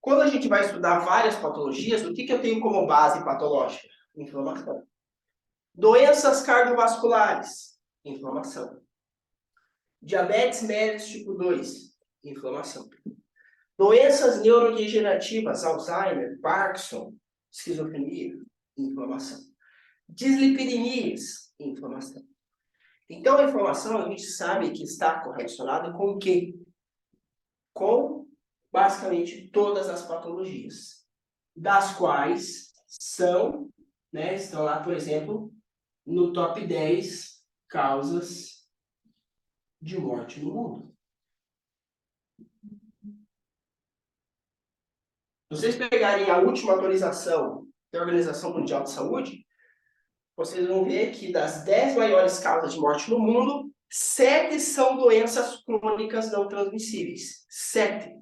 Quando a gente vai estudar várias patologias, o que eu tenho como base patológica? Inflamação. Doenças cardiovasculares, inflamação. Diabetes mellitus tipo 2, inflamação. Doenças neurodegenerativas, Alzheimer, Parkinson, esquizofrenia, inflamação. Dislipidemias, inflamação. Então, a inflamação a gente sabe que está correlacionada com o quê? Com, basicamente, todas as patologias, das quais são, né, estão lá, por exemplo, no top 10 causas de morte no mundo. vocês pegarem a última atualização da Organização Mundial de Saúde, vocês vão ver que das 10 maiores causas de morte no mundo, 7 são doenças crônicas não transmissíveis. 7. O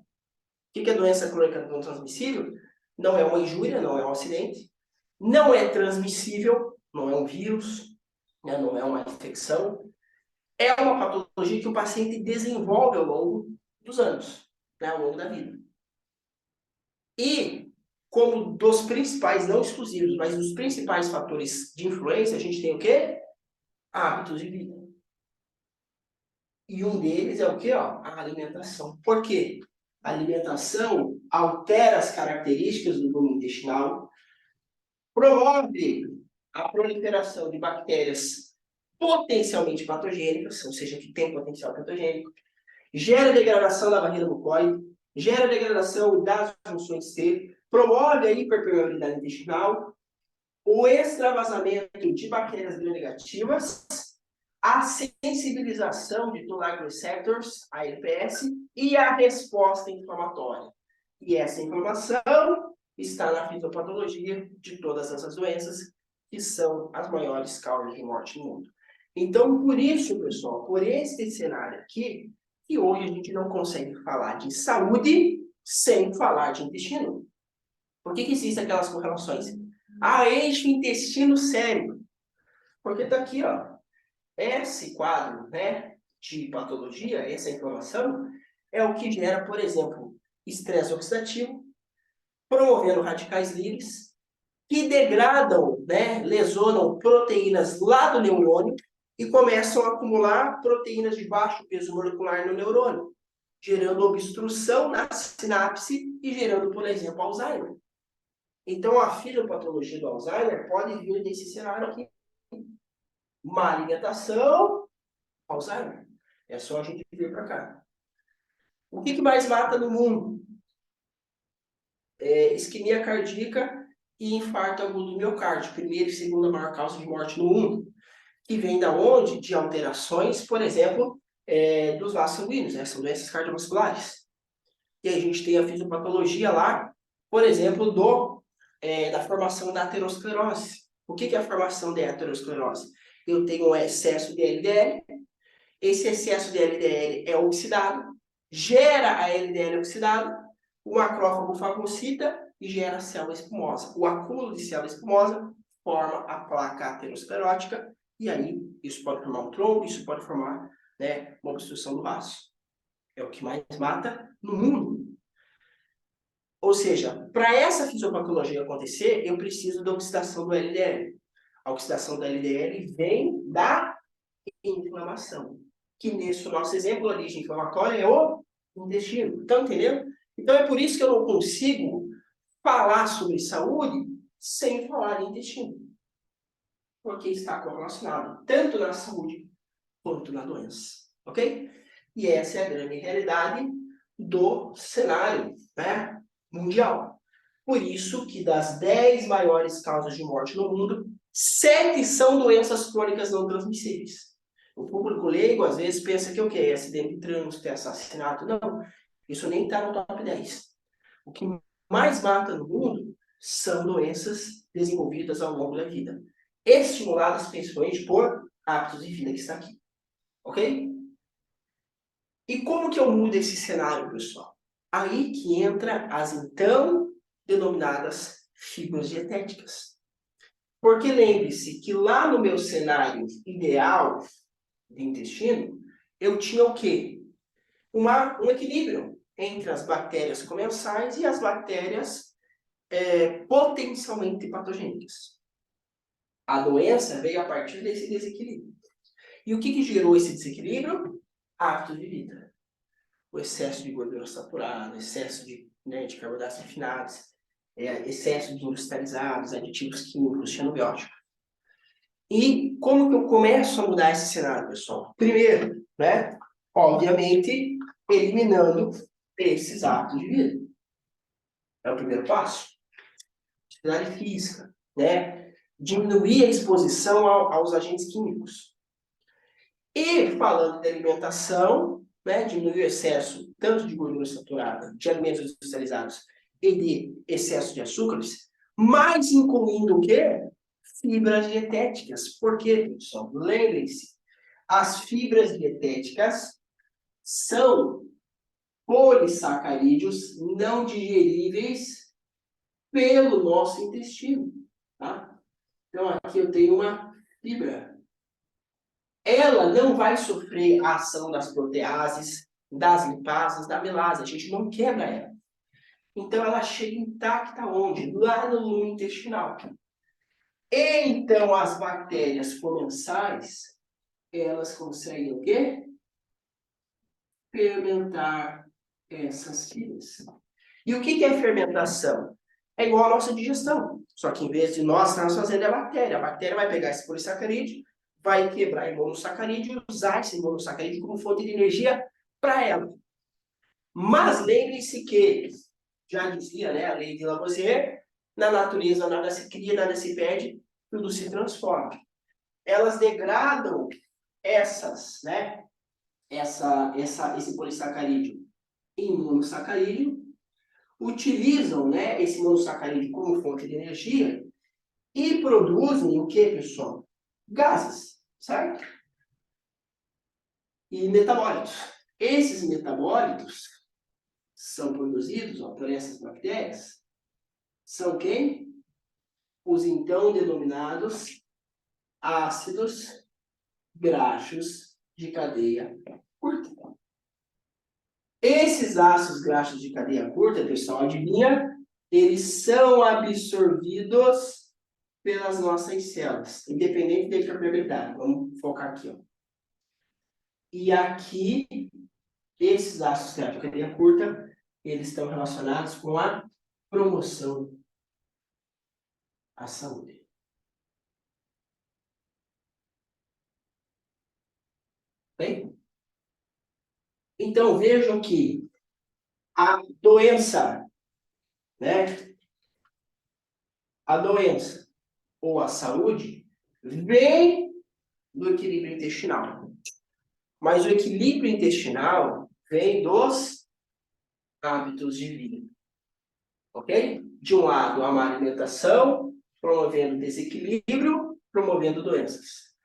que é doença crônica não transmissível? Não é uma injúria, não é um acidente, não é transmissível, não é um vírus, né, não é uma infecção, é uma patologia que o paciente desenvolve ao longo dos anos, né, ao longo da vida. E, como dos principais, não exclusivos, mas dos principais fatores de influência, a gente tem o quê? Hábitos de vida. E um deles é o quê? A alimentação. Por quê? A alimentação altera as características do volume intestinal, promove a proliferação de bactérias potencialmente patogênicas, ou seja, que tem potencial patogênico, gera degradação da barreira mucoide, gera degradação das funções T, promove a hiperpermeabilidade intestinal, o extravasamento de bactérias gram-negativas, a sensibilização de Toll-like receptors, ALPS, e a resposta inflamatória. E essa inflamação está na fisiopatologia de todas essas doenças, que são as maiores causas de morte no mundo. Então, por isso, pessoal, por este cenário aqui, que hoje a gente não consegue falar de saúde sem falar de intestino. Por que existem aquelas correlações? Eixo intestino-cérebro. Porque está aqui, esse quadro, né, de patologia, essa inflamação, é o que gera, por exemplo, estresse oxidativo, promovendo radicais livres, que degradam, né, lesionam proteínas lá do neurônio e começam a acumular proteínas de baixo peso molecular no neurônio, gerando obstrução na sinapse e gerando, por exemplo, Alzheimer. Então, a fisiopatologia do Alzheimer pode vir desse cenário aqui. Má alimentação, Alzheimer. É só a gente vir para cá. O que mais mata no mundo? Isquemia cardíaca e infarto agudo do miocárdio. Primeira e segunda maior causa de morte no mundo. Que vem da onde? De alterações, por exemplo, dos vasos sanguíneos, né? São doenças cardiovasculares. E a gente tem a fisiopatologia lá, por exemplo, da formação da aterosclerose. O que é a formação da aterosclerose? Eu tenho um excesso de LDL, esse excesso de LDL é oxidado, gera a LDL oxidada, o macrófago fagocita e gera célula espumosa. O acúmulo de célula espumosa forma a placa aterosclerótica, e aí isso pode formar um trombo, isso pode formar, né, uma obstrução do vaso. É o que mais mata no mundo. Ou seja, para essa fisiopatologia acontecer, eu preciso da oxidação do LDL. A oxidação do LDL vem da inflamação, que nesse nosso exemplo, a origem inflamatória é o intestino. Estão entendendo? Então é por isso que eu não consigo falar sobre saúde sem falar de intestino. Porque está correlacionado tanto na saúde quanto na doença. Ok? E essa é a grande realidade do cenário, né, mundial. Por isso que das 10 maiores causas de morte no mundo, 7 são doenças crônicas não transmissíveis. O público leigo, às vezes, pensa que o quê? Acidente de trânsito, é assassinato. Não, isso nem está no top 10. O que mais mata no mundo são doenças desenvolvidas ao longo da vida, estimuladas principalmente por hábitos de vida, que está aqui. Ok? E como que eu mudo esse cenário, pessoal? Aí que entra as então denominadas fibras dietéticas. Porque lembre-se que lá no meu cenário ideal de intestino, eu tinha o quê? Um equilíbrio entre as bactérias comensais e as bactérias potencialmente patogênicas. A doença veio a partir desse desequilíbrio. E o que gerou esse desequilíbrio? Hábitos de vida. O excesso de gordura saturada, excesso de carboidratos refinados, excesso de industrializados, aditivos químicos, xenobióticos. E como que eu começo a mudar esse cenário, pessoal? Primeiro, né, obviamente, eliminando esses hábitos de vida. É o primeiro passo. Atividade física, né? Diminuir a exposição aos agentes químicos. E falando de alimentação, né, diminuir o excesso tanto de gordura saturada, de alimentos industrializados e de excesso de açúcares, mas incluindo o quê? Fibras dietéticas. Por quê, pessoal? Lembrem-se, as fibras dietéticas são polissacarídeos não digeríveis pelo nosso intestino, tá? Então, aqui eu tenho uma fibra. Ela não vai sofrer a ação das proteases, das lipases, da milase. A gente não quebra ela. Então, ela chega intacta onde? Lá no lume intestinal. Então, as bactérias comensais, elas conseguem o quê? Fermentar essas fibras. E o que é fermentação? É igual à nossa digestão. Só que em vez de nós estarmos fazendo a bactéria vai pegar esse polissacarídeo, vai quebrar em monossacarídeo e usar esse monossacarídeo como fonte de energia para ela. Mas lembre-se que, já dizia, né, a lei de Lavoisier, na natureza nada se cria, nada se perde, tudo se transforma. Elas degradam esse polissacarídeo em monossacarídeo, utilizam, né, esse monossacarídeo como fonte de energia e produzem o que, pessoal? Gases, certo? E metabólitos. Esses metabólitos são produzidos por essas bactérias. São quem? Os então denominados ácidos graxos de cadeia curta. Esses ácidos graxos de cadeia curta, pessoal, adivinha? Eles são absorvidos pelas nossas células, independente da impermeabilidade. Vamos focar aqui, ó. E aqui, esses ácidos graxos de cadeia curta, eles estão relacionados com a promoção à saúde. Bem? Então, vejam que a doença, né? A doença ou a saúde vem do equilíbrio intestinal. Mas o equilíbrio intestinal vem dos hábitos de vida. Ok? De um lado, a má alimentação, promovendo desequilíbrio, promovendo doenças.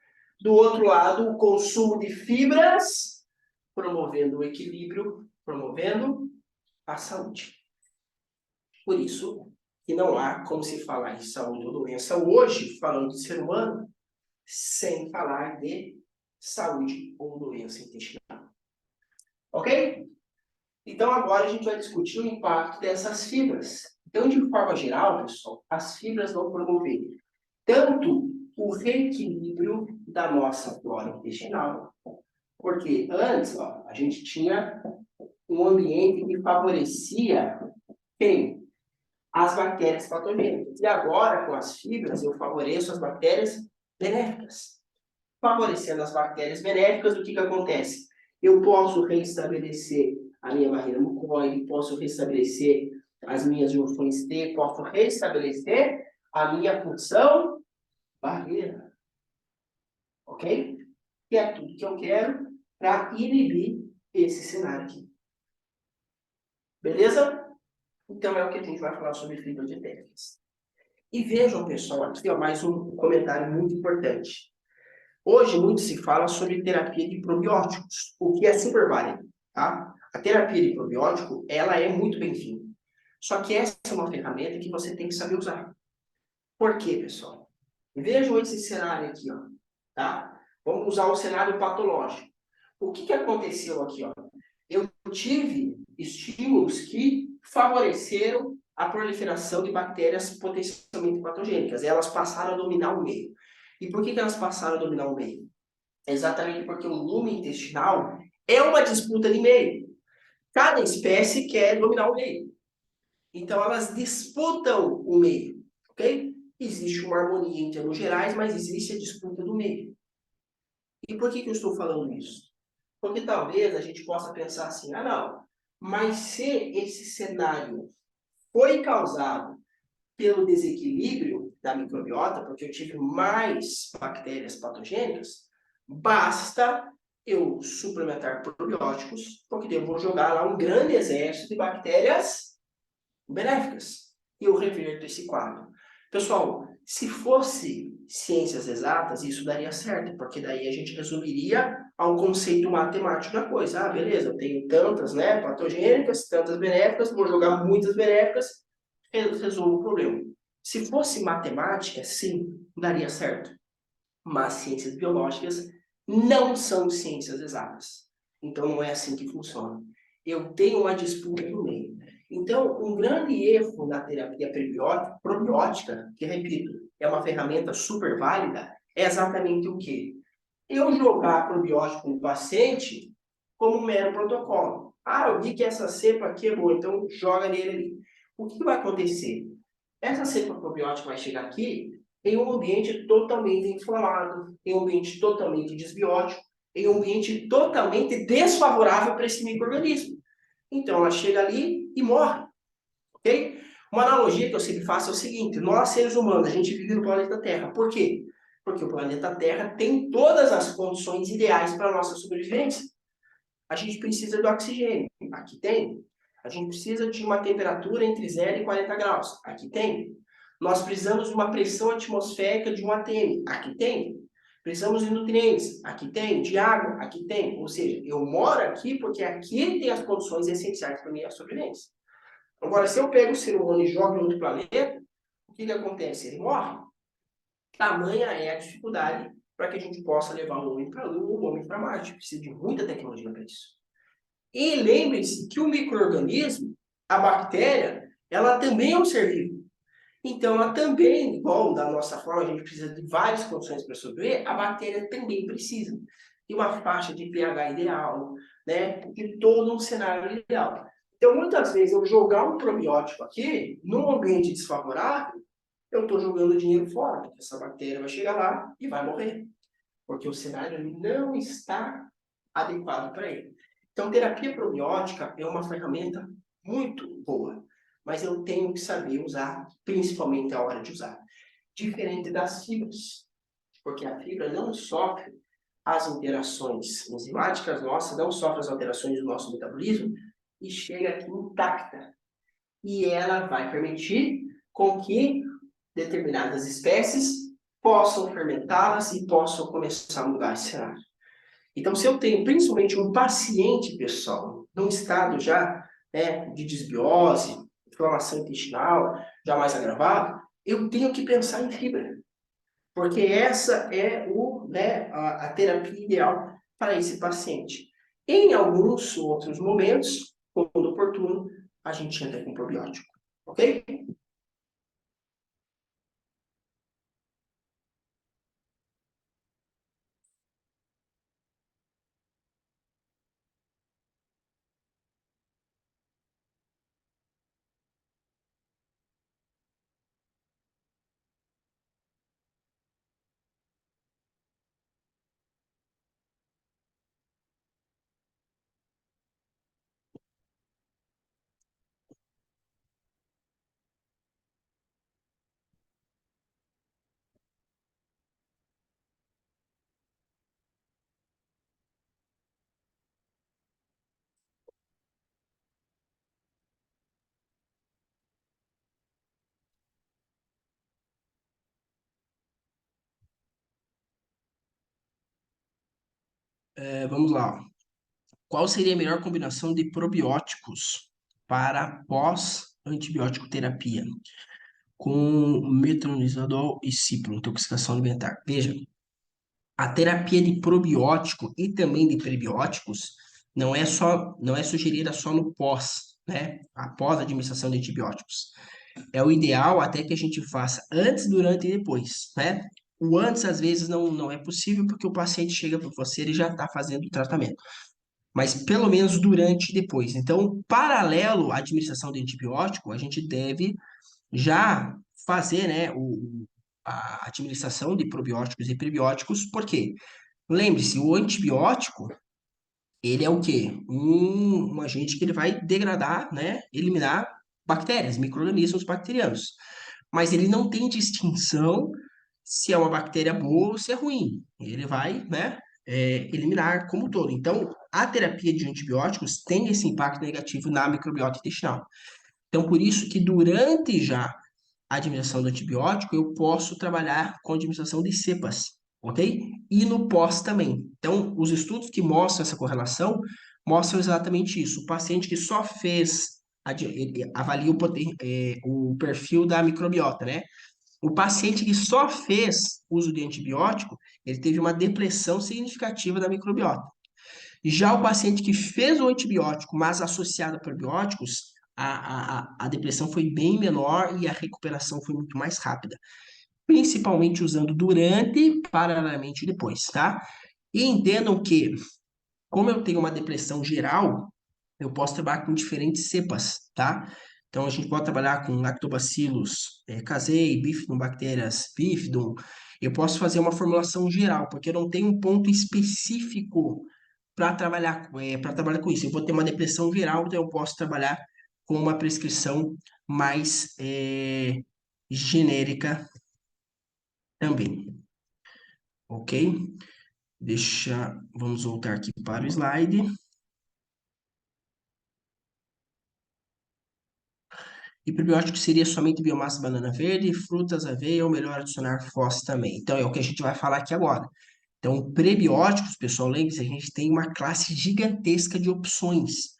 Do outro lado, o consumo de fibras, promovendo o equilíbrio, promovendo a saúde. Por isso que não há como se falar em saúde ou doença hoje, falando de ser humano, sem falar de saúde ou doença intestinal. Ok? Então, agora a gente vai discutir o impacto dessas fibras. Então, de forma geral, pessoal, as fibras vão promover tanto o reequilíbrio da nossa flora intestinal, porque antes, ó, a gente tinha um ambiente que favorecia quem? As bactérias patogênicas. E agora, com as fibras, eu favoreço as bactérias benéficas. Favorecendo as bactérias benéficas, o que acontece? Eu posso restabelecer a minha barreira mucoide, posso restabelecer as minhas junções T, posso restabelecer a minha função barreira. Ok? Que é tudo que eu quero para inibir esse cenário aqui. Beleza? Então é o que a gente vai falar sobre fibras dietéticas. E vejam, pessoal, aqui ó, mais um comentário muito importante. Hoje muito se fala sobre terapia de probióticos, o que é super válido, tá? A terapia de probiótico, ela é muito bem-vinda. Só que essa é uma ferramenta que você tem que saber usar. Por quê, pessoal? Vejam esse cenário aqui, ó, tá? Vamos usar um cenário patológico. O que aconteceu aqui, ó? Eu tive estímulos que favoreceram a proliferação de bactérias potencialmente patogênicas. Elas passaram a dominar o meio. E por que elas passaram a dominar o meio? Exatamente porque o lume intestinal é uma disputa de meio. Cada espécie quer dominar o meio. Então, elas disputam o meio, ok? Existe uma harmonia em termos gerais, mas existe a disputa do meio. E por que eu estou falando isso? Porque talvez a gente possa pensar assim, ah não, mas se esse cenário foi causado pelo desequilíbrio da microbiota, porque eu tive mais bactérias patogênicas, basta eu suplementar probióticos, porque eu vou jogar lá um grande exército de bactérias benéficas. E eu reverto esse quadro. Pessoal, se fosse ciências exatas, isso daria certo, porque daí a gente resumiria ao conceito matemático da coisa. Ah, beleza, eu tenho tantas, né, patogênicas, tantas benéficas, vou jogar muitas benéficas, resolvo o problema. Se fosse matemática, sim, daria certo. Mas ciências biológicas não são ciências exatas. Então não é assim que funciona. Eu tenho uma disputa no meio. Então, um grande erro na terapia probiótica, que repito, é uma ferramenta super válida, é exatamente o quê? Eu jogar probiótico no paciente como um mero protocolo. Ah, eu vi que essa cepa aqui é boa, então joga nele ali. O que vai acontecer? Essa cepa probiótica vai chegar aqui em um ambiente totalmente inflamado, em um ambiente totalmente desbiótico, em um ambiente totalmente desfavorável para esse micro-organismo. Então ela chega ali e morre, ok? Uma analogia que eu sempre faço é o seguinte: nós seres humanos, a gente vive no planeta Terra. Por quê? Porque o planeta Terra tem todas as condições ideais para a nossa sobrevivência. A gente precisa do oxigênio, aqui tem. A gente precisa de uma temperatura entre 0 e 40 graus, aqui tem. Nós precisamos de uma pressão atmosférica de 1 atm, aqui tem. Precisamos de nutrientes, aqui tem. De água, aqui tem. Ou seja, eu moro aqui porque aqui tem as condições essenciais para a minha sobrevivência. Agora, se eu pego o ser humano e jogo em outro planeta, o que acontece? Ele morre. Tamanha é a dificuldade para que a gente possa levar o homem para a Lua, o homem para Marte. Precisa de muita tecnologia para isso. E lembre-se que o micro-organismo, a bactéria, ela também é um ser vivo. Então, ela também, igual da nossa forma, a gente precisa de várias condições para sobreviver, a bactéria também precisa de uma faixa de pH ideal, né? De todo um cenário ideal. Então, muitas vezes, eu jogar um probiótico aqui, num ambiente desfavorável, eu estou jogando dinheiro fora, porque essa bactéria vai chegar lá e vai morrer. Porque o cenário não está adequado para ele. Então, terapia probiótica é uma ferramenta muito boa, mas eu tenho que saber usar, principalmente a hora de usar. Diferente das fibras, porque a fibra não sofre as interações enzimáticas nossas, não sofre as alterações do nosso metabolismo e chega aqui intacta. E ela vai permitir com que determinadas espécies possam fermentá-las e possam começar a mudar esse cenário. Então, se eu tenho principalmente um paciente, pessoal, num estado já, né, de desbiose, inflamação intestinal, já mais agravado, eu tenho que pensar em fibra, porque essa é a terapia ideal para esse paciente. Em alguns outros momentos, quando oportuno, a gente entra com probiótico, ok? Vamos lá. Ó. Qual seria a melhor combinação de probióticos para pós-antibiótico terapia? Com metronidazol e cipro, intoxicação alimentar. Veja, a terapia de probiótico e também de prebióticos não é sugerida só no pós, né? Após a administração de antibióticos. É o ideal até que a gente faça antes, durante e depois, né? O antes, às vezes, não é possível porque o paciente chega para você, ele já está fazendo o tratamento. Mas pelo menos durante e depois. Então, paralelo à administração de antibiótico, a gente deve já fazer, né, a administração de probióticos e prebióticos, porque lembre-se, o antibiótico, ele é o quê? Um agente que ele vai degradar, né, eliminar bactérias, micro-organismos bacterianos. Mas ele não tem distinção se é uma bactéria boa ou se é ruim. Ele vai, né, eliminar como um todo. Então, a terapia de antibióticos tem esse impacto negativo na microbiota intestinal. Então, por isso que durante já a administração do antibiótico, eu posso trabalhar com a administração de cepas, ok? E no pós também. Então, os estudos que mostram essa correlação mostram exatamente isso. O paciente que só fez, ele avalia o perfil da microbiota, né? O paciente que só fez uso de antibiótico, ele teve uma depressão significativa da microbiota. Já o paciente que fez o antibiótico, mas associado a probióticos, a depressão foi bem menor e a recuperação foi muito mais rápida, principalmente usando durante, paralelamente depois, tá? E entendam que, como eu tenho uma depressão geral, eu posso trabalhar com diferentes cepas, tá? Então, a gente pode trabalhar com lactobacillus casei, bifidobacterias bifidum. Eu posso fazer uma formulação geral, porque eu não tenho um ponto específico para trabalhar com isso. Eu vou ter uma depressão viral, então eu posso trabalhar com uma prescrição mais genérica também, ok? Vamos voltar aqui para o slide. E probiótico seria somente biomassa banana verde, frutas, aveia, ou melhor adicionar fósforo também. Então é o que a gente vai falar aqui agora. Então, prebióticos, pessoal, lembre-se, a gente tem uma classe gigantesca de opções.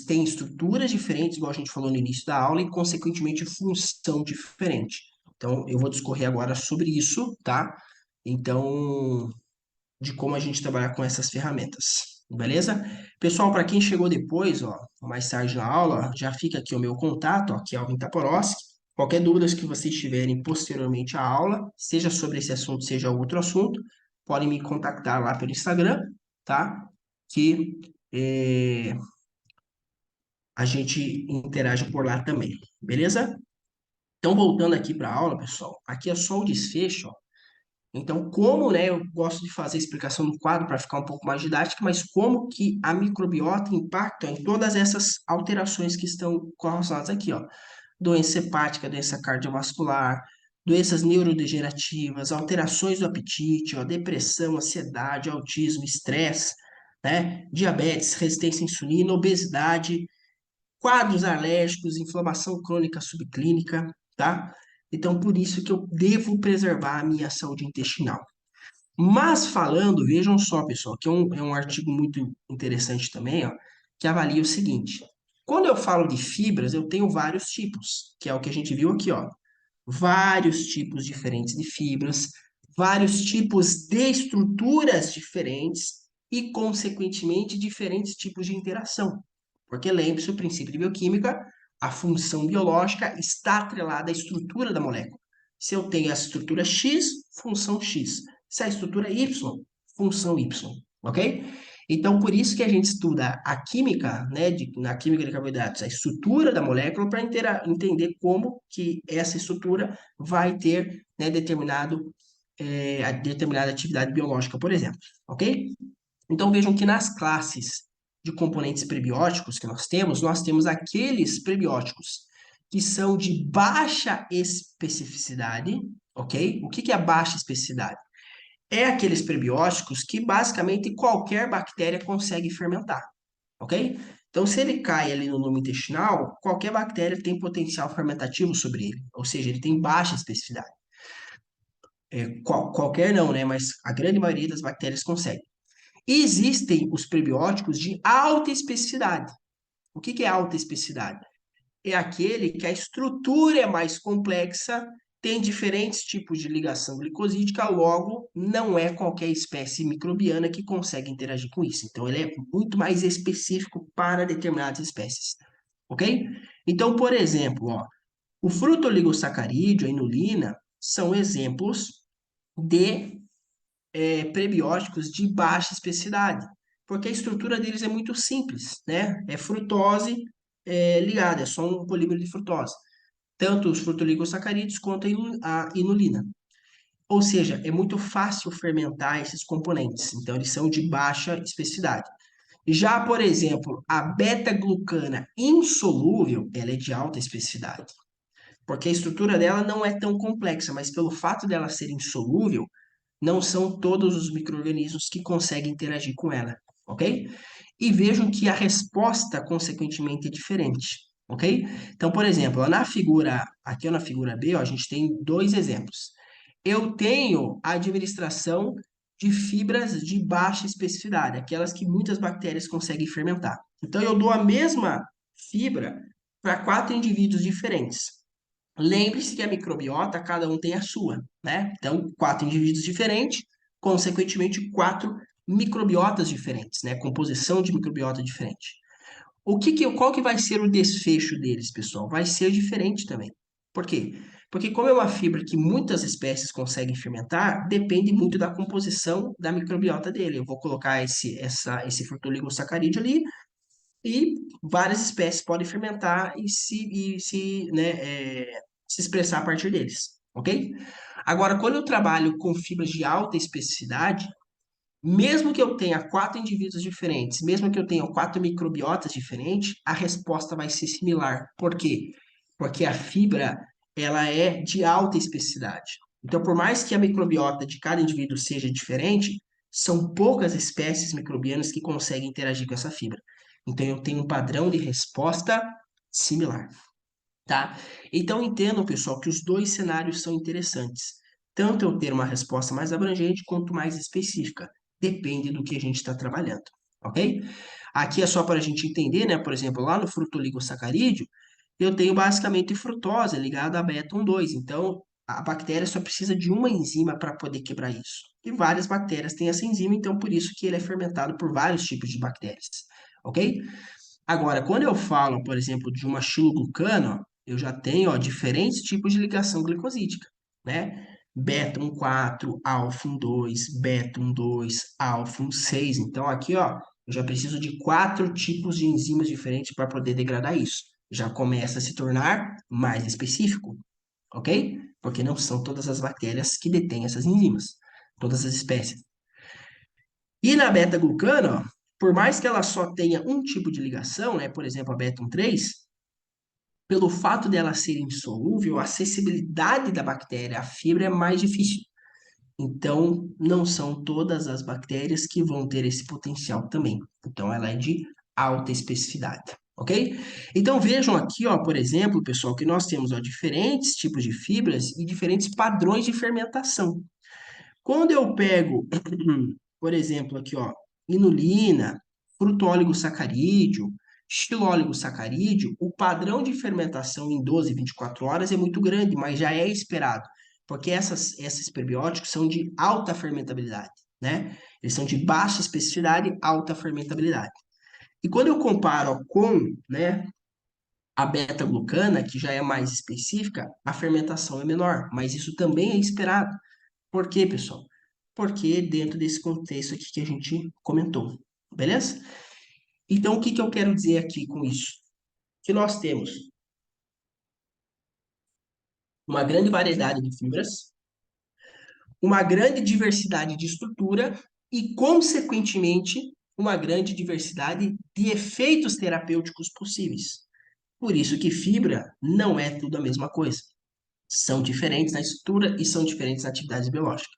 Tem estruturas diferentes, igual a gente falou no início da aula, e, consequentemente, função diferente. Então, eu vou discorrer agora sobre isso, tá? Então, de como a gente trabalhar com essas ferramentas, beleza? Pessoal, para quem chegou depois, ó, mais tarde na aula, já fica aqui o meu contato, ó, que é Alvin Taporoski. Qualquer dúvida que vocês tiverem posteriormente à aula, seja sobre esse assunto, seja outro assunto, podem me contactar lá pelo Instagram, tá? Que a gente interage por lá também, beleza? Então, voltando aqui para a aula, pessoal, aqui é só o desfecho, ó. Então, como, né, eu gosto de fazer a explicação no quadro para ficar um pouco mais didática, mas como que a microbiota impacta em todas essas alterações que estão correlacionadas aqui, ó. Doença hepática, doença cardiovascular, doenças neurodegenerativas, alterações do apetite, ó, depressão, ansiedade, autismo, estresse, né, diabetes, resistência à insulina, obesidade, quadros alérgicos, inflamação crônica subclínica, tá? Então, por isso que eu devo preservar a minha saúde intestinal. Mas falando, vejam só, pessoal, que é um artigo muito interessante também, ó, que avalia o seguinte: quando eu falo de fibras, eu tenho vários tipos, que é o que a gente viu aqui, ó. Vários tipos diferentes de fibras, vários tipos de estruturas diferentes e, consequentemente, diferentes tipos de interação. Porque lembre-se, o princípio de bioquímica, a função biológica está atrelada à estrutura da molécula. Se eu tenho a estrutura X, função X. Se a estrutura Y, função Y, ok? Então, por isso que a gente estuda a química, né, na química de carboidratos, a estrutura da molécula para entender como que essa estrutura vai ter, né, a determinada atividade biológica, por exemplo, ok? Então, vejam que nas classes de componentes prebióticos que nós temos aqueles prebióticos que são de baixa especificidade, ok? O que que é a baixa especificidade? É aqueles prebióticos que basicamente qualquer bactéria consegue fermentar, ok? Então, se ele cai ali no lume intestinal, qualquer bactéria tem potencial fermentativo sobre ele, ou seja, ele tem baixa especificidade. Qualquer não, né? Mas a grande maioria das bactérias consegue. E existem os prebióticos de alta especificidade. O que que é alta especificidade? É aquele que a estrutura é mais complexa, tem diferentes tipos de ligação glicosídica, logo, não é qualquer espécie microbiana que consegue interagir com isso. Então, ele é muito mais específico para determinadas espécies, ok? Então, por exemplo, ó, o fruto-oligosacarídeo, a inulina, são exemplos de prebióticos de baixa especificidade, porque a estrutura deles é muito simples, né? É frutose ligada, é só um polímero de frutose. Tanto os frutoligosacarídeos quanto a inulina. Ou seja, é muito fácil fermentar esses componentes, então eles são de baixa especificidade. Já, por exemplo, a beta-glucana insolúvel, ela é de alta especificidade, porque a estrutura dela não é tão complexa, mas pelo fato dela ser insolúvel, não são todos os micro-organismos que conseguem interagir com ela, ok? E vejam que a resposta, consequentemente, é diferente, ok? Então, por exemplo, ó, na figura, aqui ó, na figura B, ó, a gente tem dois exemplos. Eu tenho a administração de fibras de baixa especificidade, aquelas que muitas bactérias conseguem fermentar. Então, eu dou a mesma fibra para quatro indivíduos diferentes. Lembre-se que a microbiota, cada um tem a sua, né? Então, quatro indivíduos diferentes, consequentemente, quatro microbiotas diferentes, né? Composição de microbiota diferente. Qual que vai ser o desfecho deles, pessoal? Vai ser diferente também. Por quê? Porque como é uma fibra que muitas espécies conseguem fermentar, depende muito da composição da microbiota dele. Eu vou colocar esse frutoligossacarídeo ali e várias espécies podem fermentar se expressar a partir deles, ok? Agora, quando eu trabalho com fibras de alta especificidade, mesmo que eu tenha quatro indivíduos diferentes, mesmo que eu tenha quatro microbiotas diferentes, a resposta vai ser similar. Por quê? Porque a fibra, ela é de alta especificidade. Então, por mais que a microbiota de cada indivíduo seja diferente, são poucas espécies microbianas que conseguem interagir com essa fibra. Então, eu tenho um padrão de resposta similar, tá? Então, entendam, pessoal, que os dois cenários são interessantes. Tanto eu ter uma resposta mais abrangente quanto mais específica. Depende do que a gente está trabalhando, ok? Aqui é só para a gente entender, né? Por exemplo, lá no frutoligossacarídeo, eu tenho basicamente frutose ligada a beta-1,2. Então, a bactéria só precisa de uma enzima para poder quebrar isso. E várias bactérias têm essa enzima, então por isso que ele é fermentado por vários tipos de bactérias, ok? Agora, quando eu falo, por exemplo, de uma xiloglucana, ó, eu já tenho, ó, diferentes tipos de ligação glicosídica, né? Beta 1,4, alfa 1,2, beta 1,2, alfa 1,6. Então, aqui, ó, eu já preciso de quatro tipos de enzimas diferentes para poder degradar isso. Já começa a se tornar mais específico, ok? Porque não são todas as bactérias que detêm essas enzimas, todas as espécies. E na beta-glucana, ó, por mais que ela só tenha um tipo de ligação, né, por exemplo, a beta 1,3, pelo fato dela ser insolúvel, a acessibilidade da bactéria à fibra é mais difícil. Então, não são todas as bactérias que vão ter esse potencial também. Então, ela é de alta especificidade, ok? Então, vejam aqui, ó, por exemplo, pessoal, que nós temos ó, diferentes tipos de fibras e diferentes padrões de fermentação. Quando eu pego, por exemplo, aqui, ó, inulina, frutóligo-sacarídeo, xilóligo-sacarídeo, o padrão de fermentação em 12, 24 horas é muito grande, mas já é esperado, porque esses prebióticos são de alta fermentabilidade, né? Eles são de baixa especificidade, alta fermentabilidade. E quando eu comparo ó, com, né, a beta-glucana, que já é mais específica, a fermentação é menor, mas isso também é esperado. Por quê, pessoal? Porque dentro desse contexto aqui que a gente comentou, beleza? Então, o que que eu quero dizer aqui com isso? Que nós temos uma grande variedade de fibras, uma grande diversidade de estrutura e, consequentemente, uma grande diversidade de efeitos terapêuticos possíveis. Por isso que fibra não é tudo a mesma coisa. São diferentes na estrutura e são diferentes na atividade biológica.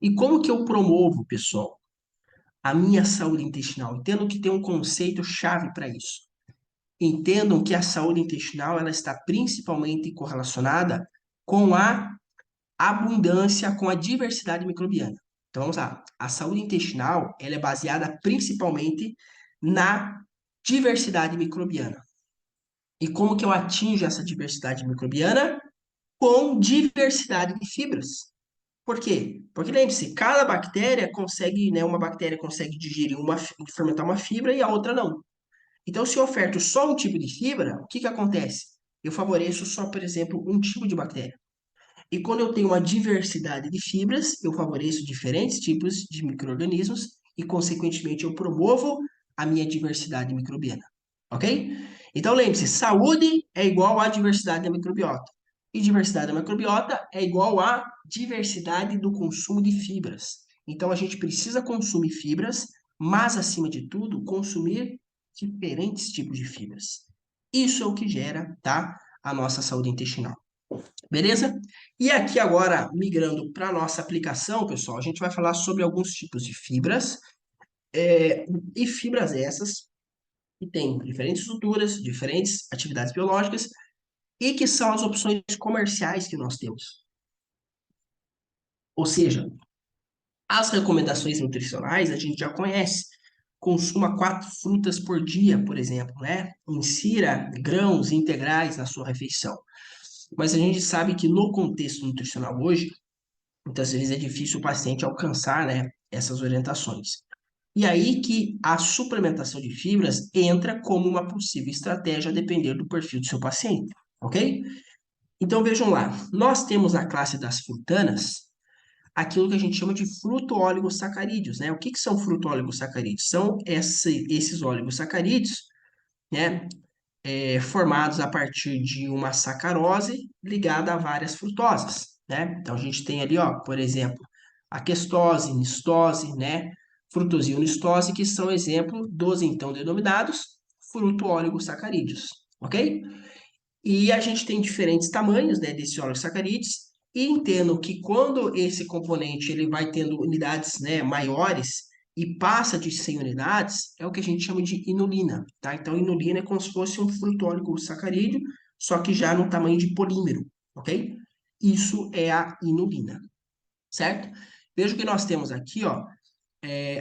E como que eu promovo, pessoal, a minha saúde intestinal? Entendo que tem um conceito chave para isso. Entendam que a saúde intestinal ela está principalmente correlacionada com a abundância, com a diversidade microbiana. Então vamos lá. A saúde intestinal ela é baseada principalmente na diversidade microbiana. E como que eu atinjo essa diversidade microbiana? Com diversidade de fibras. Por quê? Porque lembre-se, cada bactéria consegue, né, uma bactéria consegue digerir fermentar uma fibra e a outra não. Então, se eu oferto só um tipo de fibra, o que que acontece? Eu favoreço só, por exemplo, um tipo de bactéria. E quando eu tenho uma diversidade de fibras, eu favoreço diferentes tipos de micro-organismos e, consequentemente, eu promovo a minha diversidade microbiana. Ok? Então, lembre-se, saúde é igual à diversidade da microbiota. E diversidade da microbiota é igual à diversidade do consumo de fibras. Então, a gente precisa consumir fibras, mas, acima de tudo, consumir diferentes tipos de fibras. Isso é o que gera, tá, a nossa saúde intestinal. Beleza? E aqui agora, migrando para a nossa aplicação, pessoal, a gente vai falar sobre alguns tipos de fibras, e fibras essas que tem diferentes estruturas, diferentes atividades biológicas e que são as opções comerciais que nós temos. Ou seja, as recomendações nutricionais a gente já conhece. Consuma 4 frutas por dia, por exemplo, né? Insira grãos integrais na sua refeição. Mas a gente sabe que no contexto nutricional hoje, muitas vezes é difícil o paciente alcançar, né, essas orientações. E aí que a suplementação de fibras entra como uma possível estratégia a depender do perfil do seu paciente, ok? Então vejam lá, nós temos na classe das frutanas aquilo que a gente chama de fruto-oligosacarídeos, né? O que que são fruto-oligosacarídeos? São esses oligosacarídeos, né, formados a partir de uma sacarose ligada a várias frutosas, né? Então a gente tem ali, ó, por exemplo, a questose, nistose, né? Frutose e que são exemplo dos então denominados fruto-oligosacarídeos, ok? E a gente tem diferentes tamanhos, né, desses oligosacarídeos, e entendo que quando esse componente ele vai tendo unidades, né, maiores e passa de 100 unidades, é o que a gente chama de inulina, tá? Então, inulina é como se fosse um fruto-oligosacarídeo, só que já no tamanho de polímero, ok? Isso é a inulina, certo? Veja o que nós temos aqui, ó,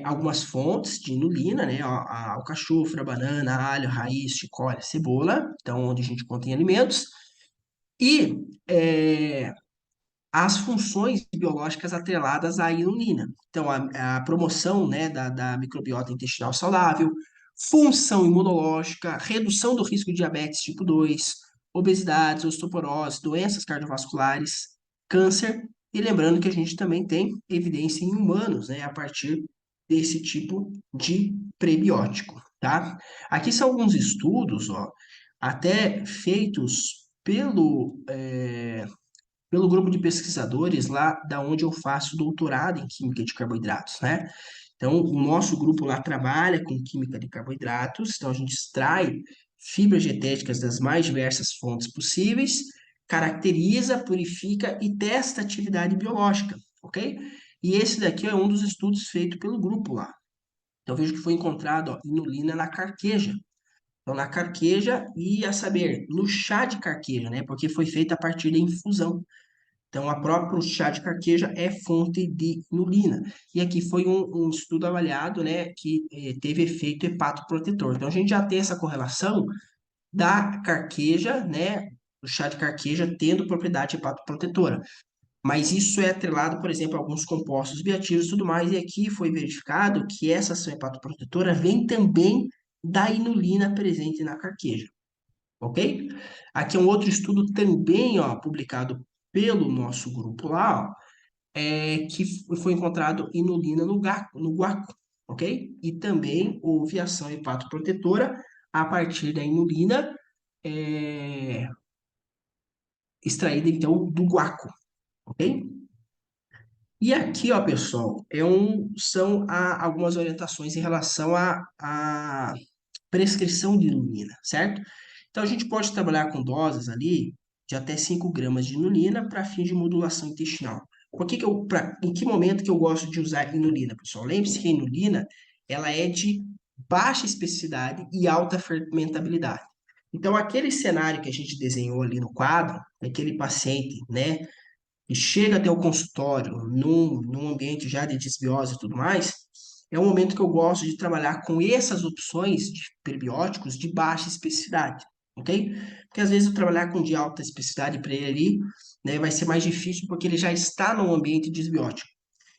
algumas fontes de inulina, né? Ó, a alcachofra, banana, alho, raiz, chicória, cebola, então onde a gente contém alimentos, e as funções biológicas atreladas à inulina. Então, a promoção, né, da microbiota intestinal saudável, função imunológica, redução do risco de diabetes tipo 2, obesidade, osteoporose, doenças cardiovasculares, câncer, e lembrando que a gente também tem evidência em humanos, né, a partir desse tipo de prebiótico, tá? Aqui são alguns estudos, ó, até feitos pelo grupo de pesquisadores lá da onde eu faço doutorado em química de carboidratos, né? Então, o nosso grupo lá trabalha com química de carboidratos, então a gente extrai fibras dietéticas das mais diversas fontes possíveis, caracteriza, purifica e testa a atividade biológica, ok? E esse daqui é um dos estudos feito pelo grupo lá. Então, vejo que foi encontrado, ó, inulina na carqueja. Então, na carqueja e, a saber, no chá de carqueja, né? Porque foi feito a partir da infusão. Então, a próprio chá de carqueja é fonte de inulina. E aqui foi um estudo avaliado, né, que teve efeito hepatoprotetor. Então, a gente já tem essa correlação da carqueja, né, do chá de carqueja tendo propriedade hepatoprotetora. Mas isso é atrelado, por exemplo, a alguns compostos bioativos e tudo mais. E aqui foi verificado que essa ação hepatoprotetora vem também da inulina presente na carqueja, ok? Aqui é um outro estudo também, ó, publicado pelo nosso grupo lá, ó, que foi encontrado inulina no guaco, ok? E também houve ação hepatoprotetora a partir da inulina é, extraída, então, do guaco, ok? E aqui, ó, pessoal, são algumas orientações em relação à prescrição de inulina, certo? Então, a gente pode trabalhar com doses ali de até 5 gramas de inulina para fins de modulação intestinal. Em que momento que eu gosto de usar inulina, pessoal? Lembre-se que a inulina, ela é de baixa especificidade e alta fermentabilidade. Então, aquele cenário que a gente desenhou ali no quadro, aquele paciente, né, e chega até o consultório num ambiente já de desbiose e tudo mais, é um momento que eu gosto de trabalhar com essas opções de prebióticos de baixa especificidade, ok? Porque às vezes eu trabalhar com de alta especificidade para ele ali, né, vai ser mais difícil porque ele já está num ambiente desbiótico.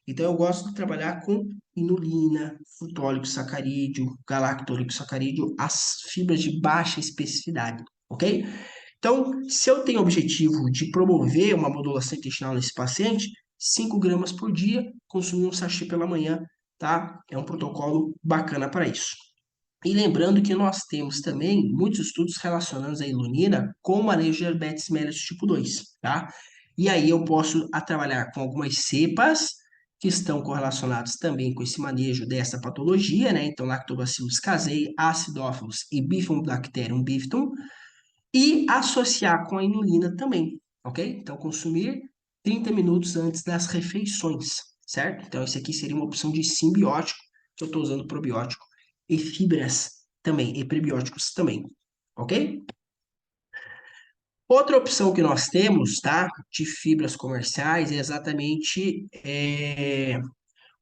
Então eu gosto de trabalhar com inulina, frutólico sacarídeo, galactólico sacarídeo, as fibras de baixa especificidade, ok? Então, se eu tenho o objetivo de promover uma modulação intestinal nesse paciente, 5 gramas por dia, consumir um sachê pela manhã, tá? É um protocolo bacana para isso. E lembrando que nós temos também muitos estudos relacionando a ilunina com o manejo de diabetes mellitus tipo 2, tá? E aí eu posso trabalhar com algumas cepas que estão correlacionadas também com esse manejo dessa patologia, né? Então, Lactobacillus casei, Acidófilos e Bifidobacterium bifidum, e associar com a inulina também, ok? Então, consumir 30 minutos antes das refeições, certo? Então, esse aqui seria uma opção de simbiótico, que eu estou usando probiótico e fibras também, e prebióticos também, ok? Outra opção que nós temos, tá, de fibras comerciais é exatamente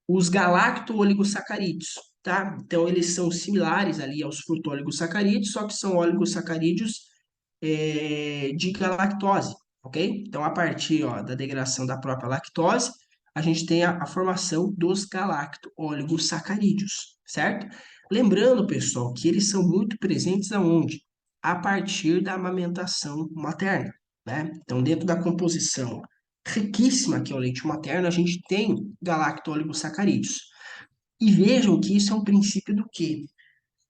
os galacto-oligosacarídeos, tá? Então, eles são similares ali aos fruto-oligosacarídeos, só que são oligosacarídeos de galactose, ok? Então, a partir, ó, da degradação da própria lactose, a gente tem a formação dos galacto-oligosacarídeos, certo? Lembrando, pessoal, que eles são muito presentes aonde? A partir da amamentação materna, né? Então, dentro da composição riquíssima que é o leite materno, a gente tem galacto-oligosacarídeos. E vejam que isso é um princípio do quê?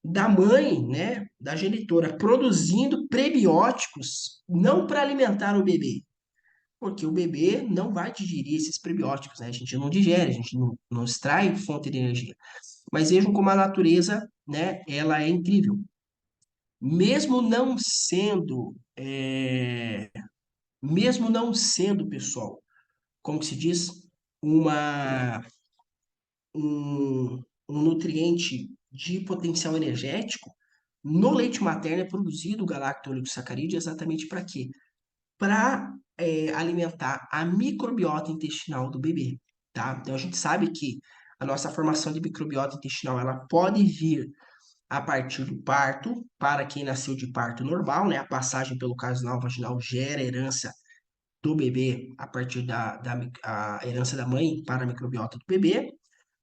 Da mãe, né, da genitora, produzindo prebióticos, não para alimentar o bebê, porque o bebê não vai digerir esses prebióticos, né? A gente não digere, a gente não extrai fonte de energia. Mas vejam como a natureza, né, ela é incrível. Mesmo não sendo, mesmo não sendo, pessoal, como que se diz, uma um nutriente de potencial energético, no leite materno é produzido o galacto-oligosacarídeo exatamente para quê? Para alimentar a microbiota intestinal do bebê, tá? Então a gente sabe que a nossa formação de microbiota intestinal ela pode vir a partir do parto, para quem nasceu de parto normal, né? A passagem pelo canal vaginal gera herança do bebê a partir a herança da mãe para a microbiota do bebê.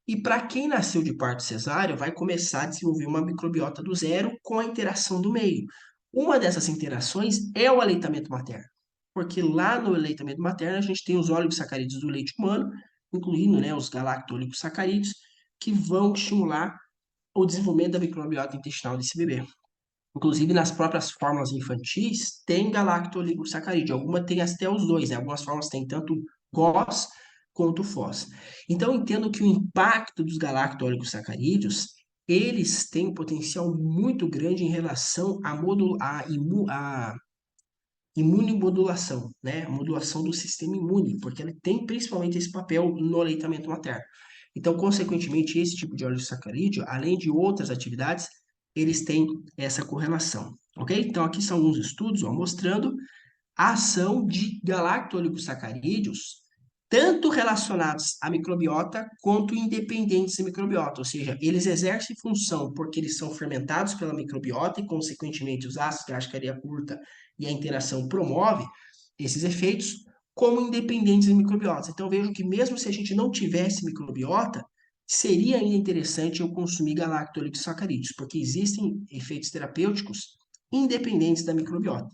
E para quem nasceu de parto cesáreo, vai começar a desenvolver uma microbiota do zero com a interação do meio. Uma dessas interações é o aleitamento materno, porque lá no aleitamento materno a gente tem os oligosacarídeos do leite humano, incluindo, né, os galacto-oligosacarídeos, que vão estimular o desenvolvimento da microbiota intestinal desse bebê. Inclusive, nas próprias fórmulas infantis, tem galacto-oligosacarídeo. Algumas tem até os dois, né? Algumas formas têm tanto GOS quanto FOS. Então, eu entendo que o impacto dos galacto-oligosacarídeos, eles têm um potencial muito grande em relação à imunomodulação, né? A modulação do sistema imune, porque ele tem principalmente esse papel no aleitamento materno. Então, consequentemente, esse tipo de oligosacarídeo, além de outras atividades, eles têm essa correlação, ok? Então, aqui são alguns estudos, ó, mostrando a ação de galacto-oligosacarídeos, tanto relacionados à microbiota quanto independentes da microbiota, ou seja, eles exercem função porque eles são fermentados pela microbiota e, consequentemente, os ácidos graxos de cadeia curta e a interação promove esses efeitos como independentes da microbiota. Então, vejo que mesmo se a gente não tivesse microbiota, seria ainda interessante eu consumir galacto-oligosacarídeos, porque existem efeitos terapêuticos independentes da microbiota,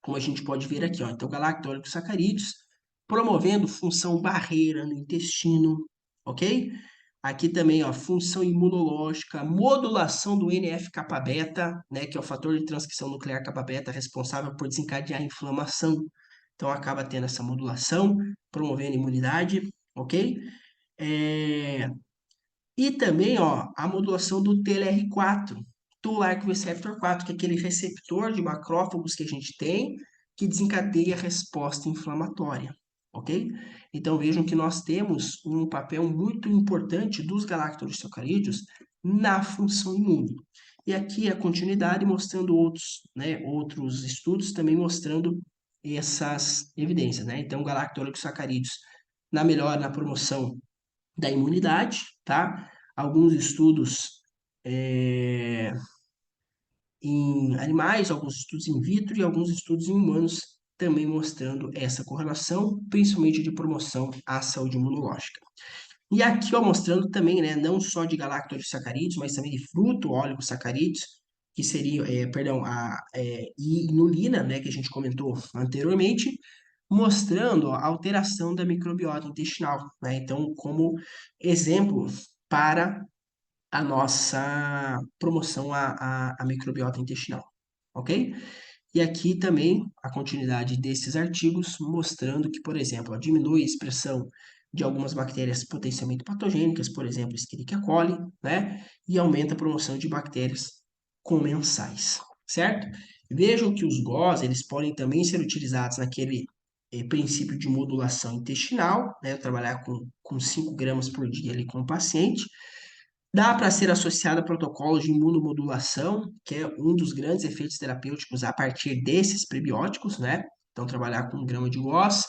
como a gente pode ver aqui, ó. Então, galacto-oligosacarídeos promovendo função barreira no intestino, ok? Aqui também, ó, função imunológica, modulação do NF-kappa-beta, né, que é o fator de transcrição nuclear kappa-beta responsável por desencadear a inflamação. Então, acaba tendo essa modulação, promovendo imunidade, ok? É, E também, ó, a modulação do TLR4, Toll-like receptor 4, que é aquele receptor de macrófagos que a gente tem, que desencadeia a resposta inflamatória, ok? Então vejam que nós temos um papel muito importante dos galactosacarídeos na função imune. E aqui a continuidade mostrando outros, né, outros estudos também mostrando essas evidências, né? Então, galactosacarídeos na melhora, na promoção da imunidade, tá? Alguns estudos em animais, alguns estudos in vitro e alguns estudos em humanos também mostrando essa correlação, principalmente de promoção à saúde imunológica. E aqui, ó, mostrando também, né, não só de galactosacarídeos, mas também de fruto-oligosacarídeos, que seria, perdão, e inulina, né, que a gente comentou anteriormente, mostrando ó, a alteração da microbiota intestinal, né? Então, como exemplo para a nossa promoção à microbiota intestinal, ok? E aqui também a continuidade desses artigos mostrando que, por exemplo, ó, diminui a expressão de algumas bactérias potencialmente patogênicas, por exemplo, Escherichia coli, né? E aumenta a promoção de bactérias comensais, certo? Vejam que os GOS, eles podem também ser utilizados naquele princípio de modulação intestinal, né? Trabalhar com 5 gramas por dia ali com o paciente, Dá para ser associado a protocolos de imunomodulação, que é um dos grandes efeitos terapêuticos a partir desses prebióticos, né? Então, trabalhar com grama de GOS,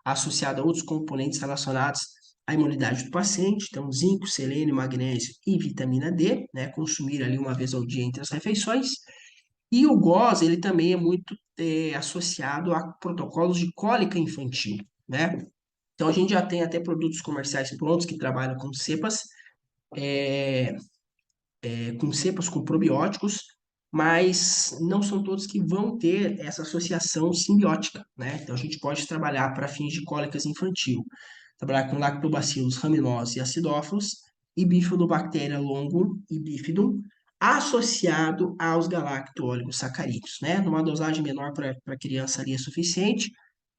associado a outros componentes relacionados à imunidade do paciente, então zinco, selênio, magnésio e vitamina D, né? Consumir ali uma vez ao dia entre as refeições. E o GOS, ele também é muito associado a protocolos de cólica infantil, né? Então, a gente já tem até produtos comerciais prontos que trabalham com cepas com probióticos, mas não são todos que vão ter essa associação simbiótica, né? Então, a gente pode trabalhar para fins de cólicas infantil, trabalhar com lactobacillus rhamnosus e acidófilos, e bifidobactéria longum e bifidum, associado aos galacto-oligosacarídeos, né? Numa dosagem menor para criança ali é suficiente.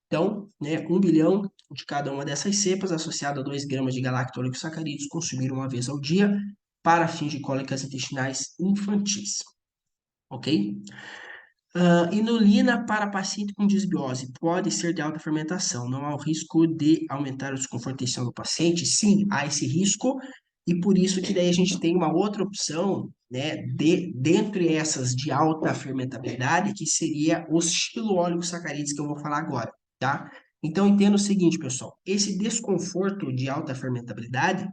Então, né, 1 bilhão de cada uma dessas cepas, associado a 2 gramas de galacto-oligosacarídeos, consumir uma vez ao dia para fins de cólicas intestinais infantis, ok? Inulina para paciente com disbiose pode ser de alta fermentação. Não há o risco de aumentar o desconforto intestinal do paciente? Sim, há esse risco, e por isso que daí a gente tem uma outra opção, né, dentre essas de alta fermentabilidade, que seria os xiloóligosacarídeos que eu vou falar agora, tá? Então, entenda o seguinte, pessoal, esse desconforto de alta fermentabilidade,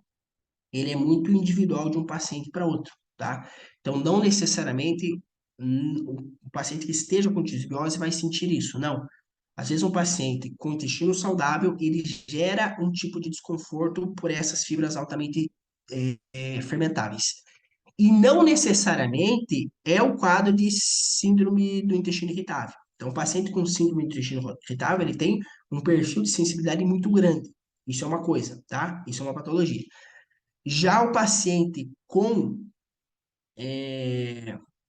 ele é muito individual de um paciente para outro, tá? Então, não necessariamente o paciente que esteja com disbiose vai sentir isso, não. Às vezes, um paciente com intestino saudável, ele gera um tipo de desconforto por essas fibras altamente fermentáveis. E não necessariamente é o quadro de síndrome do intestino irritável. Então, o paciente com síndrome do intestino irritável, ele tem um perfil de sensibilidade muito grande. Isso é uma coisa, tá? Isso é uma patologia. Já o paciente com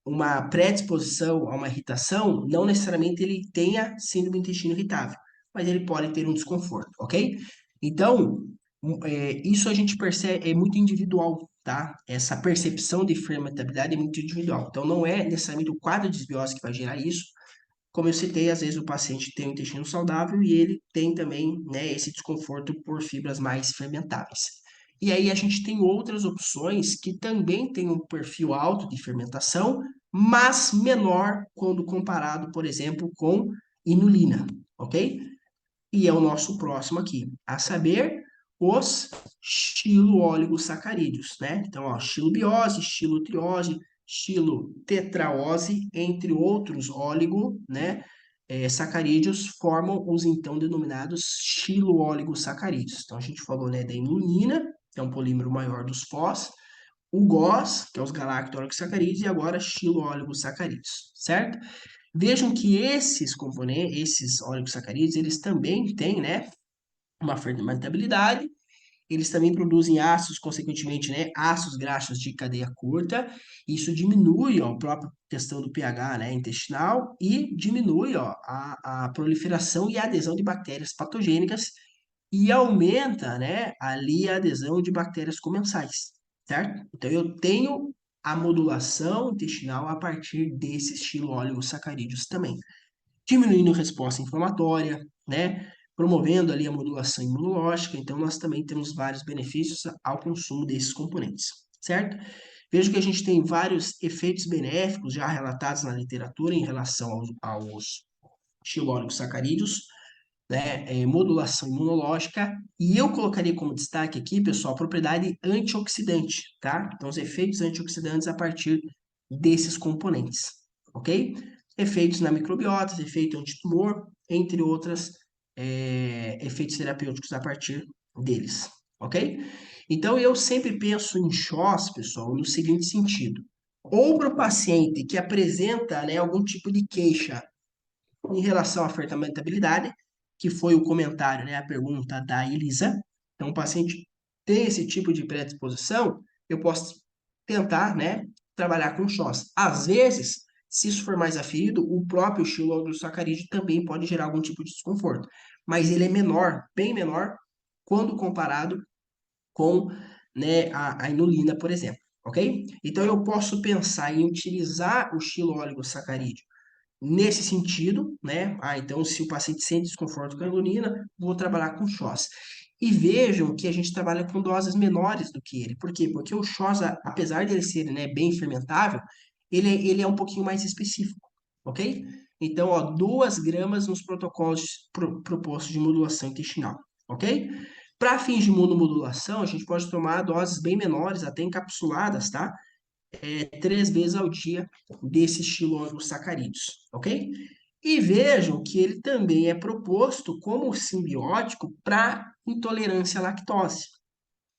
uma predisposição a uma irritação, não necessariamente ele tenha síndrome do intestino irritável, mas ele pode ter um desconforto, ok? Então, isso a gente percebe, é muito individual, tá? Essa percepção de fermentabilidade é muito individual. Então, não é necessariamente o quadro de desbiose que vai gerar isso. Como eu citei, às vezes o paciente tem um intestino saudável e ele tem também, né, esse desconforto por fibras mais fermentáveis. E aí a gente tem outras opções que também têm um perfil alto de fermentação, mas menor quando comparado, por exemplo, com inulina, ok? E é o nosso próximo aqui, a saber, os xiloóligosacarídeos, né? Então, ó, xilobiose, xilotriose, xilotetraose, entre outros óligo, né? Sacarídeos formam os então denominados xiloóligosacarídeos. Então, a gente falou, né, da inulina, que é um polímero maior dos fós, o GOS, que é os galacto-oligosacarídeos, e agora xiloóligosacarídeos, certo? Vejam que esses componentes, esses oligosacarídeos, eles também têm, né, uma fermentabilidade, eles também produzem ácidos, consequentemente, né, ácidos graxos de cadeia curta. Isso diminui, ó, a própria questão do pH, né, intestinal, e diminui, ó, a proliferação e a adesão de bactérias patogênicas, e aumenta, né, ali a adesão de bactérias comensais, certo? Então, eu tenho a modulação intestinal a partir desses xiloóligosacarídeos também, diminuindo a resposta inflamatória, né? Promovendo ali a modulação imunológica. Então, nós também temos vários benefícios ao consumo desses componentes, certo? Vejo que a gente tem vários efeitos benéficos já relatados na literatura em relação aos xiloóligosacarídeos, né? Modulação imunológica. E eu colocaria como destaque aqui, pessoal, a propriedade antioxidante, tá? Então, os efeitos antioxidantes a partir desses componentes, ok? Efeitos na microbiota, efeito antitumor, entre outras, efeitos terapêuticos a partir deles, ok? Então, eu sempre penso em chós, pessoal, no seguinte sentido. Ou para o paciente que apresenta, né, algum tipo de queixa em relação à fermentabilidade, que foi o comentário, né, a pergunta da Elisa. Então, o paciente tem esse tipo de predisposição, eu posso tentar, né, trabalhar com chós. Às vezes, se isso for mais aferido, o próprio xiloglossacarídeo também pode gerar algum tipo de desconforto, mas ele é menor, bem menor, quando comparado com, né, a inulina, por exemplo, ok? Então, eu posso pensar em utilizar o xiloóligosacarídeo nesse sentido, né? Então, se o paciente sente desconforto com a inulina, vou trabalhar com chós. E vejam que a gente trabalha com doses menores do que ele. Por quê? Porque o Chos, apesar dele ser, né, bem fermentável, ele é um pouquinho mais específico, ok? Então, ó, 2 gramas nos protocolos propostos de modulação intestinal, ok? Para fins de imunomodulação, a gente pode tomar doses bem menores, até encapsuladas, tá? 3 vezes ao dia desse estilo oligosacarídeos, ok? E vejam que ele também é proposto como simbiótico para intolerância à lactose.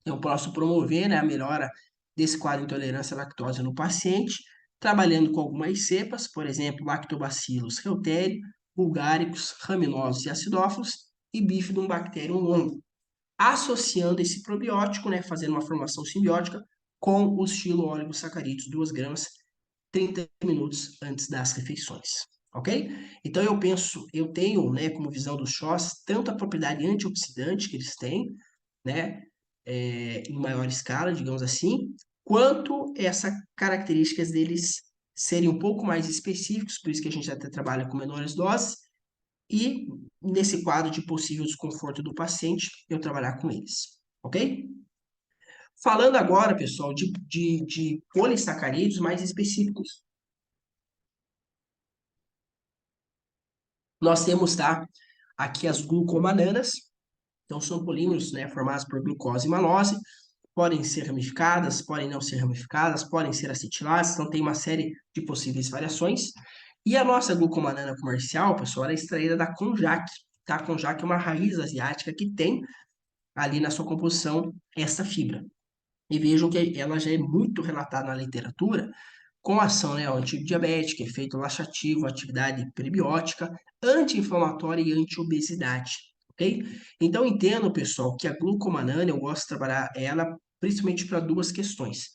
Eu posso promover, né, a melhora desse quadro de intolerância à lactose no paciente, trabalhando com algumas cepas, por exemplo, Lactobacillus reuteri, Bulgaricus, Raminosos e Acidófilos e Bifidobacterium longo, associando esse probiótico, né, fazendo uma formação simbiótica com o estilo oligosacarídeos 2 gramas 30 minutos antes das refeições, ok? Então eu tenho, né, como visão dos shots, tanto a propriedade antioxidante que eles têm, né, em maior escala, digamos assim, quanto essa características deles serem um pouco mais específicos, por isso que a gente até trabalha com menores doses, e nesse quadro de possível desconforto do paciente, eu trabalhar com eles, ok? Falando agora, pessoal, de polissacarídeos mais específicos. Nós temos, tá, aqui as glucomananas, então são polímeros, né, formados por glucose e malose, podem ser ramificadas, podem não ser ramificadas, podem ser acetiladas, então tem uma série de possíveis variações. E a nossa glucomanana comercial, pessoal, ela é extraída da konjac, tá? A konjac é uma raiz asiática que tem ali na sua composição essa fibra. E vejam que ela já é muito relatada na literatura com ação, né, antidiabética, efeito laxativo, atividade prebiótica, anti-inflamatória e anti-obesidade, ok? Então entendo, pessoal, que a glucomanana eu gosto de trabalhar ela principalmente para 2 questões.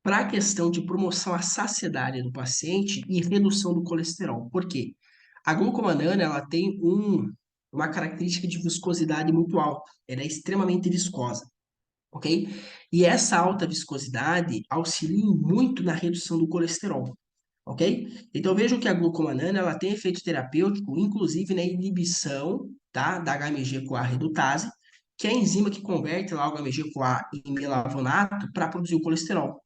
Para a questão de promoção à saciedade do paciente e redução do colesterol. Por quê? A glucomanana ela tem uma característica de viscosidade muito alta. Ela é extremamente viscosa, ok? E essa alta viscosidade auxilia muito na redução do colesterol, ok? Então vejam que a glucomanana ela tem efeito terapêutico, inclusive na inibição, tá, da HMG-CoA redutase, que é a enzima que converte lá o HMG-CoA em melavonato para produzir o colesterol.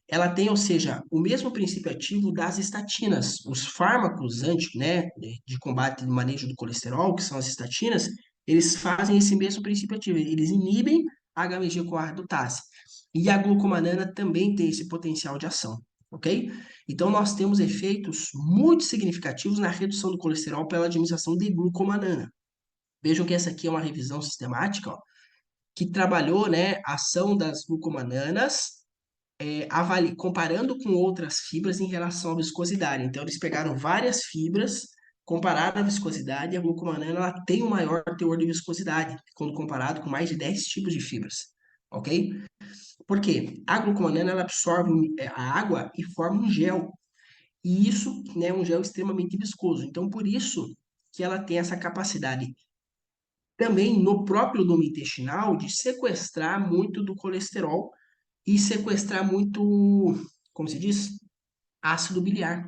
Ela tem, ou seja, o mesmo princípio ativo das estatinas. Os fármacos né, de combate e manejo do colesterol, que são as estatinas, eles fazem esse mesmo princípio ativo. Eles inibem a HMG-CoA redutase. E a glucomanana também tem esse potencial de ação, ok? Então, nós temos efeitos muito significativos na redução do colesterol pela administração de glucomanana. Vejam que essa aqui é uma revisão sistemática, ó, que trabalhou, né, a ação das glucomananas comparando com outras fibras em relação à viscosidade. Então, eles pegaram várias fibras, compararam a viscosidade, e a glucomanana ela tem um maior teor de viscosidade, quando comparado com mais de 10 tipos de fibras, ok? Por quê? A glucomanana ela absorve a água e forma um gel, e isso, né, é um gel extremamente viscoso. Então, por isso que ela tem essa capacidade também no próprio lume intestinal de sequestrar muito do colesterol e sequestrar muito, como se diz, ácido biliar.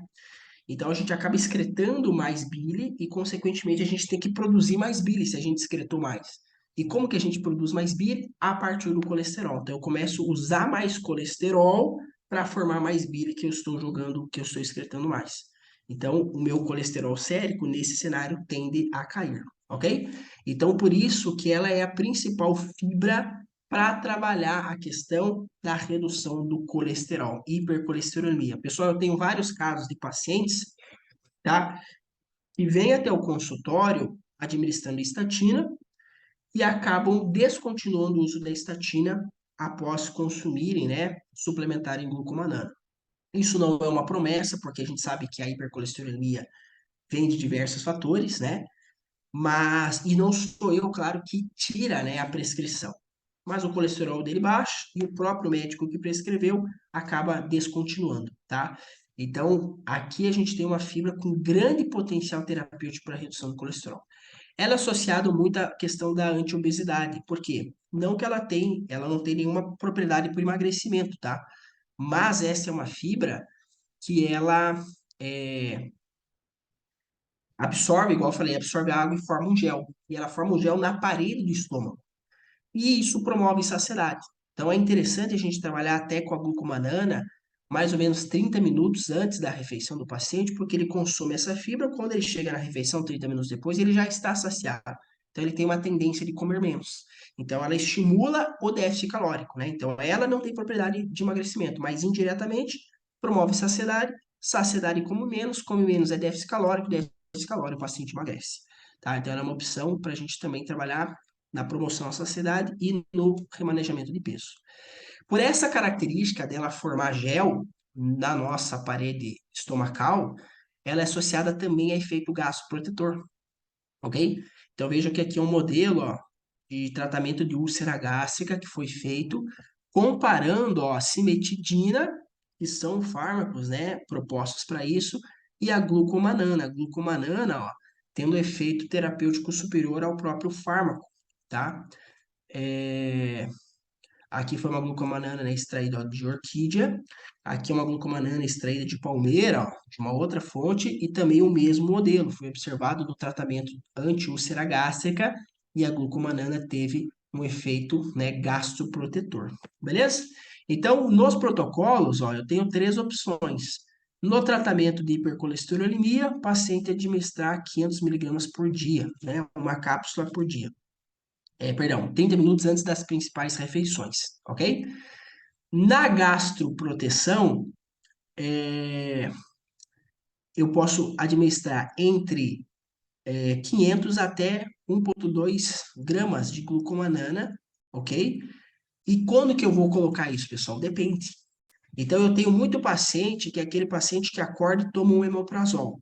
Então a gente acaba excretando mais bile e, consequentemente, a gente tem que produzir mais bile se a gente excretou mais. E como que a gente produz mais bile? A partir do colesterol. Então eu começo a usar mais colesterol para formar mais bile que eu estou jogando, que eu estou excretando mais. Então o meu colesterol sérico nesse cenário tende a cair, ok? Então por isso que ela é a principal fibra para trabalhar a questão da redução do colesterol, hipercolesterolemia. Pessoal, eu tenho vários casos de pacientes, tá, que vêm até o consultório administrando estatina e acabam descontinuando o uso da estatina após consumirem, né, suplementarem glucomanana. Isso não é uma promessa, porque a gente sabe que a hipercolesterolemia vem de diversos fatores, né? Mas, e não sou eu, claro, que tira, né, a prescrição. Mas o colesterol dele baixo e o próprio médico que prescreveu acaba descontinuando, tá? Então, aqui a gente tem uma fibra com grande potencial terapêutico para redução do colesterol. Ela é associada muito à questão da antiobesidade, por quê? Não que ela não tem nenhuma propriedade para emagrecimento, tá? Mas essa é uma fibra que ela é, absorve, igual eu falei, absorve a água e forma um gel. E ela forma um gel na parede do estômago. e isso promove saciedade. Então, é interessante a gente trabalhar até com a glucomanana mais ou menos 30 minutos antes da refeição do paciente, porque ele consome essa fibra, quando ele chega na refeição 30 minutos depois, ele já está saciado. Então, ele tem uma tendência de comer menos. Então, ela estimula o déficit calórico, né? Então, ela não tem propriedade de emagrecimento, mas indiretamente promove saciedade. Saciedade come menos é déficit calórico, o paciente emagrece. Tá? Então, ela é uma opção para a gente também trabalhar na promoção à saciedade e no remanejamento de peso. Por essa característica dela formar gel na nossa parede estomacal, ela é associada também a efeito gastroprotetor, ok? Então veja que aqui é um modelo, ó, de tratamento de úlcera gástrica que foi feito comparando, ó, a cimetidina, que são fármacos, né, propostos para isso, e a glucomanana. A glucomanana, ó, tendo efeito terapêutico superior ao próprio fármaco, tá? É, Aqui foi uma glucomanana, né, extraída ó, de orquídea. Aqui é uma glucomanana extraída de palmeira, ó, de uma outra fonte, e também o mesmo modelo. Foi observado no tratamento anti-úlcera gástrica e a glucomanana teve um efeito, né, gastroprotetor. Beleza? Então, nos protocolos, ó, eu tenho três opções. No tratamento de hipercolesterolemia, o paciente administrar 500 miligramas por dia, né, uma cápsula por dia. Perdão, 30 minutos antes das principais refeições, ok? Na gastroproteção, é, eu posso administrar entre 500 até 1,2 gramas de glucomanana, ok? E quando que eu vou colocar isso, pessoal? Depende. Então, eu tenho muito paciente que é aquele paciente que acorda e toma um omeprazol.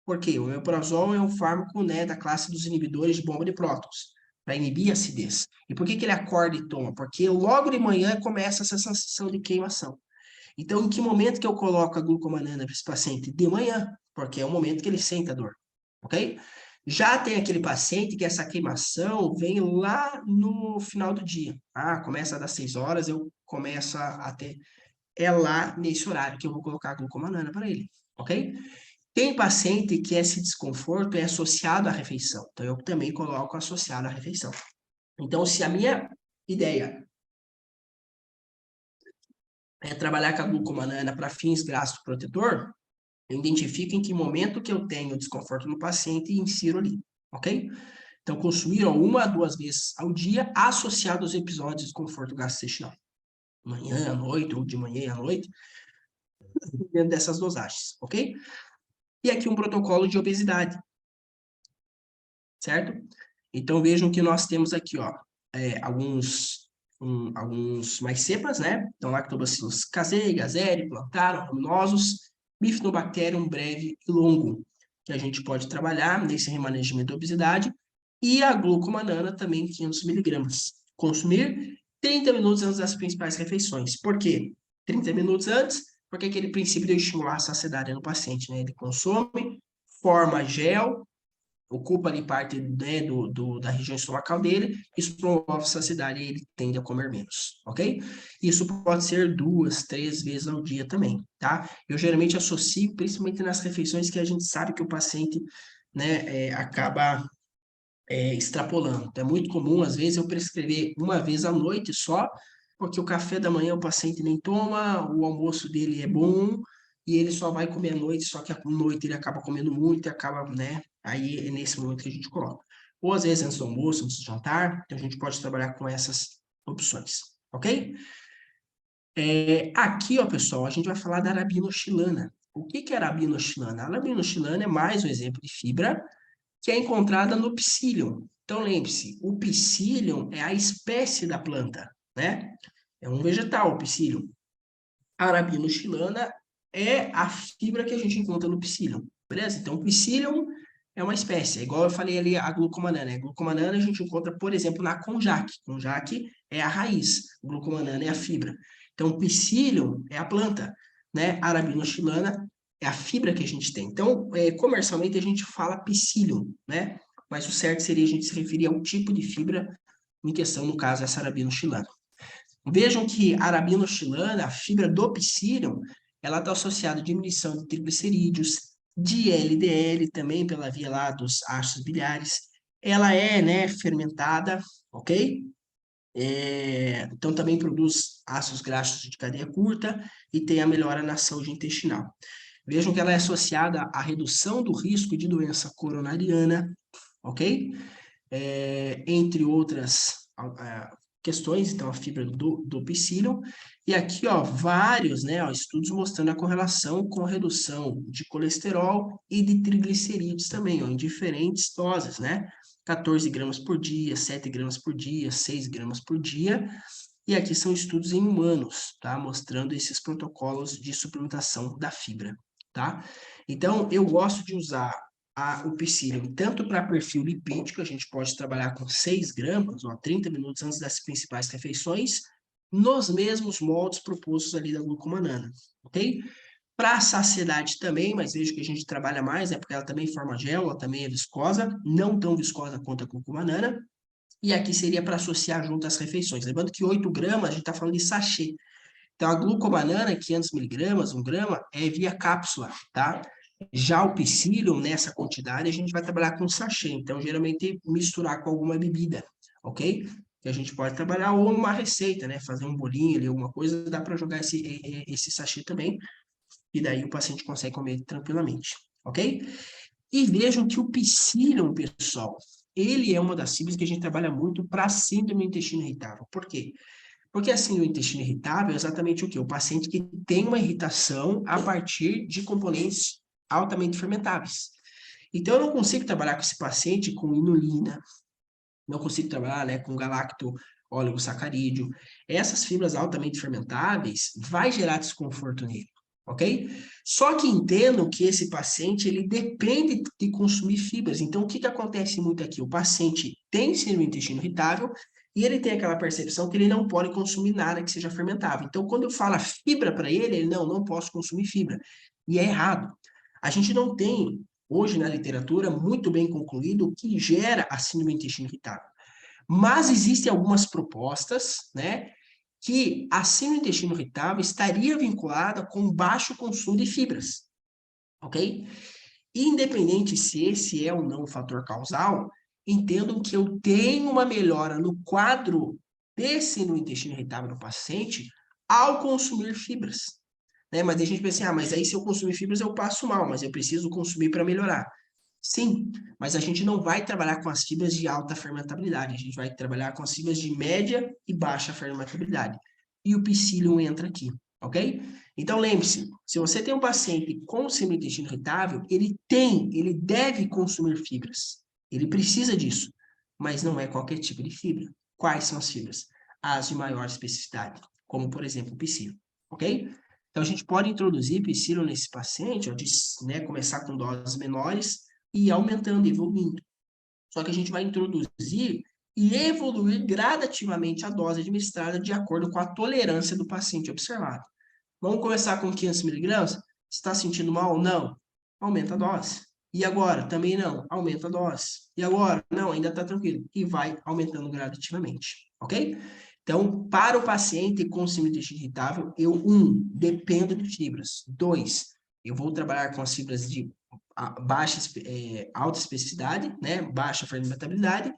Por quê? O omeprazol é um fármaco, né, da classe dos inibidores de bomba de prótons, para inibir a acidez. E por que que ele acorda e toma? Porque logo de manhã começa essa sensação de queimação. Então, em que momento que eu coloco a glucomanana para esse paciente? De manhã, porque é o momento que ele sente a dor, ok? Já tem aquele paciente que essa queimação vem lá no final do dia. Ah, começa das 6 horas, eu começo a ter... É lá nesse horário que eu vou colocar a glucomanana para ele, ok? Tem paciente que esse desconforto é associado à refeição. Então, eu também coloco associado à refeição. Então, se a minha ideia é trabalhar com a glucomanana para fins gastroprotetor, eu identifico em que momento que eu tenho desconforto no paciente e insiro ali, ok? Então, consumir ó, uma a duas vezes ao dia associado aos episódios de desconforto gastrointestinal. Manhã, à noite, ou de manhã à noite, dentro dessas dosagens, ok? E aqui um protocolo de obesidade, certo? Então vejam que nós temos aqui, ó, alguns mais cepas, né? Então, Lactobacillus casei, gazelle, plantarum, luminosos, Bifidobacterium breve e longo, que a gente pode trabalhar nesse remanejamento da obesidade, e a glucomanana também 500 miligramas. Consumir 30 minutos antes das principais refeições. Por quê? 30 minutos antes, porque aquele princípio de estimular a saciedade no paciente, né? Ele consome, forma gel, ocupa ali parte, né, da região estomacal dele, isso promove saciedade e ele tende a comer menos, ok? Isso pode ser 2, 3 vezes ao dia também, tá? Eu geralmente associo, principalmente nas refeições que a gente sabe que o paciente, né, acaba extrapolando. Então, é muito comum, às vezes, eu prescrever uma vez à noite só, porque o café da manhã o paciente nem toma, o almoço dele é bom, e ele só vai comer à noite, só que à noite ele acaba comendo muito e acaba, né? Aí é nesse momento que a gente coloca. Ou às vezes antes do almoço, antes do jantar, então a gente pode trabalhar com essas opções, ok? Aqui, ó, pessoal, a gente vai falar da arabinoxilana. O que que é arabinoxilana? A arabinoxilana é mais um exemplo de fibra que é encontrada no psyllium. Então, lembre-se, o psyllium é a espécie da planta, né? É um vegetal, o psyllium. A arabinoxilana é a fibra que a gente encontra no psyllium, beleza? Então, o psyllium é uma espécie, é igual eu falei ali, a glucomanana. A glucomanana a gente encontra, por exemplo, na konjac. Konjac é a raiz, glucomanana é a fibra. Então, o psyllium é a planta, né? A arabinoxilana é a fibra que a gente tem. Então, comercialmente a gente fala psyllium, né? Mas o certo seria a gente se referir ao tipo de fibra em questão, no caso, essa arabinoxilana. Vejam que a arabinoxilana, a fibra do psyllium, ela está associada à diminuição de triglicerídeos, de LDL também pela via lá dos ácidos biliares. Ela é, né, fermentada, ok? Então, também produz ácidos graxos de cadeia curta e tem a melhora na saúde intestinal. Vejam que ela é associada à redução do risco de doença coronariana, ok? Entre outras questões, então a fibra do psyllium. E aqui, ó, vários, né, ó, estudos mostrando a correlação com a redução de colesterol e de triglicerídeos também, ó, em diferentes doses, né? 14 gramas por dia, 7 gramas por dia, 6 gramas por dia. E aqui são estudos em humanos, tá? Mostrando esses protocolos de suplementação da fibra, tá? Então, eu gosto de usar o psyllium tanto para perfil lipídico, a gente pode trabalhar com 6 gramas, ó, 30 minutos antes das principais refeições, nos mesmos moldes propostos ali da glucomanana, ok? Para saciedade também, mas vejo que a gente trabalha mais, né? Porque ela também forma gel, ela também é viscosa, não tão viscosa quanto a glucomanana. E aqui seria para associar junto às refeições. Lembrando que 8 gramas, a gente está falando de sachê. Então, a glucomanana, 500 miligramas, 1 grama, é via cápsula, tá? Já o psyllium, nessa quantidade, a gente vai trabalhar com sachê. Então, geralmente, misturar com alguma bebida, ok? Que a gente pode trabalhar, ou uma receita, né? Fazer um bolinho ali, alguma coisa, dá para jogar esse sachê também. E daí o paciente consegue comer tranquilamente, ok? E vejam que o psyllium, pessoal, ele é uma das fibras que a gente trabalha muito para síndrome do intestino irritável. Por quê? Porque a síndrome do intestino irritável é exatamente o quê? O paciente que tem uma irritação a partir de componentes altamente fermentáveis. Então, eu não consigo trabalhar com esse paciente com inulina, não consigo trabalhar, né, com galacto oligosacarídeo. Essas fibras altamente fermentáveis vai gerar desconforto nele, ok? Só que entendo que esse paciente, ele depende de consumir fibras. Então, o que que acontece muito aqui? O paciente tem síndrome do intestino irritável e ele tem aquela percepção que ele não pode consumir nada que seja fermentável. Então, quando eu falo fibra para ele, ele, não posso consumir fibra. E é errado. A gente não tem hoje na literatura, muito bem concluído, o que gera a síndrome do intestino irritável. Mas existem algumas propostas, né, que a síndrome do intestino irritável estaria vinculada com baixo consumo de fibras, ok? Independente se esse é ou não o fator causal, entendam que eu tenho uma melhora no quadro de síndrome do intestino irritável no paciente ao consumir fibras. Né? Mas a gente pensa assim, mas aí se eu consumir fibras eu passo mal, mas eu preciso consumir para melhorar. Sim, mas a gente não vai trabalhar com as fibras de alta fermentabilidade, a gente vai trabalhar com as fibras de média e baixa fermentabilidade. E o psyllium entra aqui, ok? Então lembre-se, se você tem um paciente com síndrome do intestino irritável, ele deve consumir fibras. Ele precisa disso, mas não é qualquer tipo de fibra. Quais são as fibras? As de maior especificidade, como por exemplo o psyllium, ok? Então a gente pode introduzir psyllium nesse paciente, ó, né, começar com doses menores, e aumentando, evoluindo. Só que a gente vai introduzir e evoluir gradativamente a dose administrada de acordo com a tolerância do paciente observado. Vamos começar com 500 miligramas? Está sentindo mal? Não. Aumenta a dose. E agora? Também não. Aumenta a dose. E agora? Não, ainda está tranquilo. E vai aumentando gradativamente. Ok? Então, para o paciente com síndrome irritável, dependo de fibras. 2, eu vou trabalhar com as fibras de alta especificidade, né? Baixa fermentabilidade.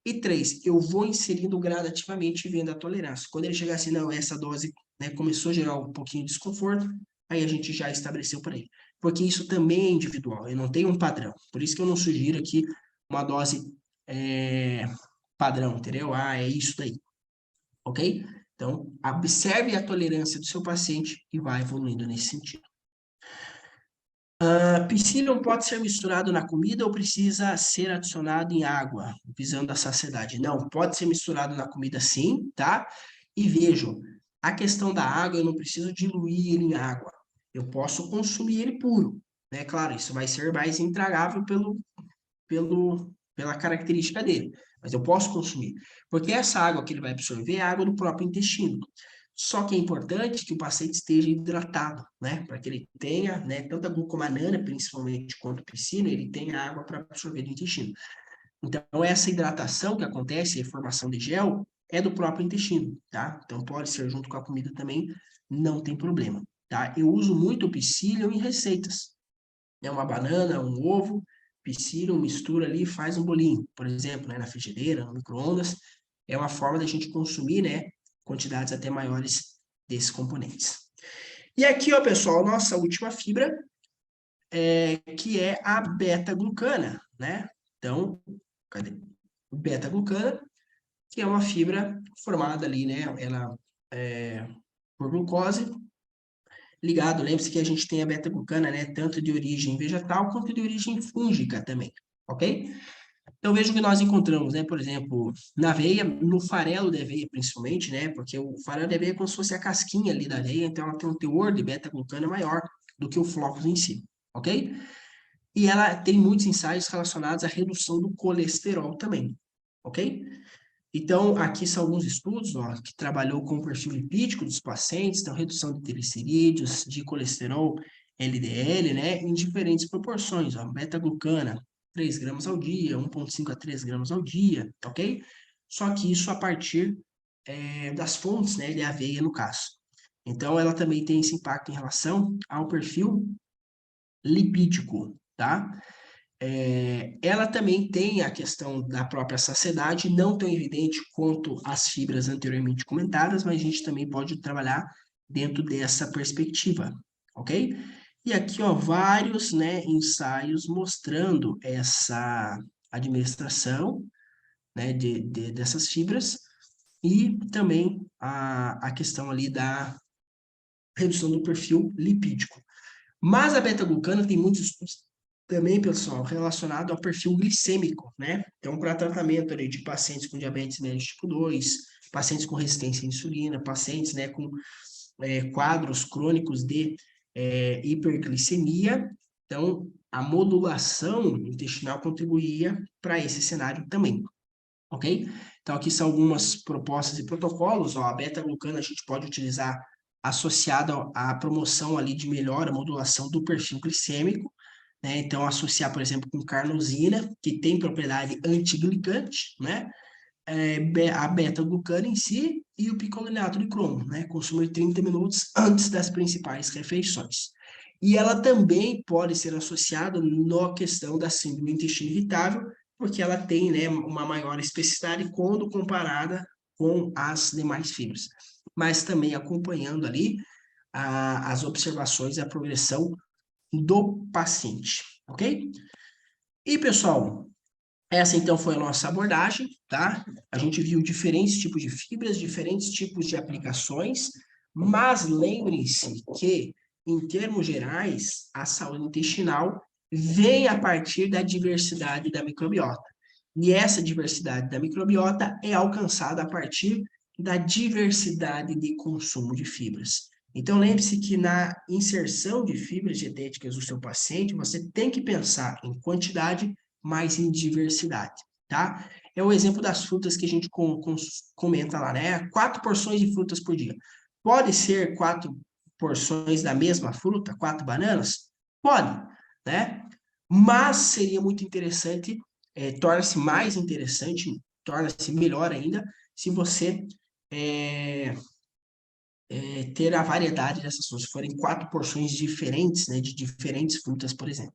E 3, eu vou inserindo gradativamente e vendo a tolerância. Quando ele chegar assim, não, essa dose, né, começou a gerar um pouquinho de desconforto, aí a gente já estabeleceu para ele. Porque isso também é individual, eu não tenho um padrão. Por isso que eu não sugiro aqui uma dose padrão, entendeu? É isso daí, ok? Então, observe a tolerância do seu paciente e vai evoluindo nesse sentido. Psyllium pode ser misturado na comida ou precisa ser adicionado em água, visando a saciedade? Não, pode ser misturado na comida sim, tá? E vejam, a questão da água, eu não preciso diluir ele em água. Eu posso consumir ele puro, né? Claro, isso vai ser mais intragável pela característica dele, mas eu posso consumir. Porque essa água que ele vai absorver é a água do próprio intestino. Só que é importante que o paciente esteja hidratado, né? Para que ele tenha, né, tanto a glucomanana, principalmente, quanto o psyllium, ele tenha água para absorver do intestino. Então, essa hidratação que acontece, a formação de gel, é do próprio intestino, tá? Então, pode ser junto com a comida também, não tem problema, tá? Eu uso muito o psyllium em receitas. É uma banana, um ovo, psyllium, mistura ali e faz um bolinho, por exemplo, né, na frigideira, no micro-ondas, é uma forma da gente consumir, né, quantidades até maiores desses componentes. E aqui, ó, pessoal, nossa última fibra, que é a beta-glucana, né? Então, cadê? Beta-glucana, que é uma fibra formada ali, né? Ela é por glucose, ligado. Lembre-se que a gente tem a beta-glucana, né? Tanto de origem vegetal quanto de origem fúngica também, ok? Então, veja o que nós encontramos, né? Por exemplo, na aveia, no farelo de aveia, principalmente, né? Porque o farelo de aveia é como se fosse a casquinha ali da aveia, então ela tem um teor de beta-glucana maior do que o flocos em si, ok? E ela tem muitos ensaios relacionados à redução do colesterol também, ok? Então, aqui são alguns estudos, ó, que trabalhou com o perfil lipídico dos pacientes, então redução de triglicerídeos, de colesterol LDL, né, em diferentes proporções, ó, beta-glucana, 3 gramas ao dia, 1,5 a 3 gramas ao dia, ok? Só que isso a partir das fontes, né, de aveia, no caso. Então, ela também tem esse impacto em relação ao perfil lipídico, tá? Ela também tem a questão da própria saciedade, não tão evidente quanto as fibras anteriormente comentadas, mas a gente também pode trabalhar dentro dessa perspectiva, ok? E aqui, ó, vários, né, ensaios mostrando essa administração, né, dessas fibras e também a questão ali da redução do perfil lipídico. Mas a beta-glucana tem muitos estudos também, pessoal, relacionado ao perfil glicêmico, né? Então, para tratamento ali de pacientes com diabetes mellitus tipo 2, pacientes com resistência à insulina, pacientes, né, com quadros crônicos de hiperglicemia. Então, a modulação intestinal contribuía para esse cenário também, ok? Então, aqui são algumas propostas e protocolos. Ó, a beta-glucana a gente pode utilizar associada à promoção ali de melhora, modulação do perfil glicêmico, né? Então, associar, por exemplo, com carnosina, que tem propriedade antiglicante, né? A beta-glucana em si e o picolinato de cromo, né? Consumir 30 minutos antes das principais refeições. E ela também pode ser associada na questão da síndrome do intestino irritável, porque ela tem, né, uma maior especificidade quando comparada com as demais fibras. Mas também acompanhando ali as observações e a progressão do paciente, ok? E, pessoal, essa então foi a nossa abordagem, tá? A gente viu diferentes tipos de fibras, diferentes tipos de aplicações, mas lembrem-se que, em termos gerais, a saúde intestinal vem a partir da diversidade da microbiota. E essa diversidade da microbiota é alcançada a partir da diversidade de consumo de fibras. Então, lembre-se que na inserção de fibras dietéticas do seu paciente, você tem que pensar em quantidade mais em diversidade, tá? É o exemplo das frutas que a gente comenta lá, né? 4 porções de frutas por dia. Pode ser 4 porções da mesma fruta, 4 bananas? Pode, né? Mas seria muito interessante, torna-se mais interessante, torna-se melhor ainda, se você ter a variedade dessas frutas, se forem 4 porções diferentes, né, de diferentes frutas, por exemplo.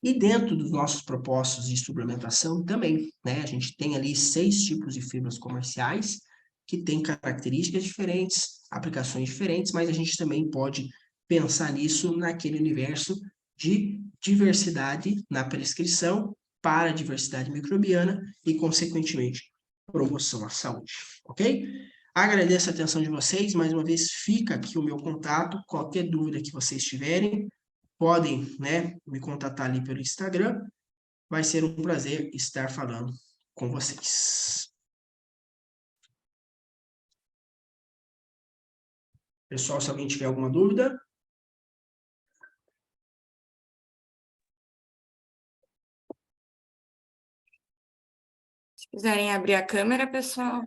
E dentro dos nossos propósitos de suplementação também, né? A gente tem ali 6 tipos de fibras comerciais que têm características diferentes, aplicações diferentes, mas a gente também pode pensar nisso naquele universo de diversidade na prescrição para a diversidade microbiana e, consequentemente, promoção à saúde, ok? Agradeço a atenção de vocês, mais uma vez fica aqui o meu contato, qualquer dúvida que vocês tiverem, podem, né, me contatar ali pelo Instagram. Vai ser um prazer estar falando com vocês. Pessoal, se alguém tiver alguma dúvida. Se quiserem abrir a câmera, pessoal.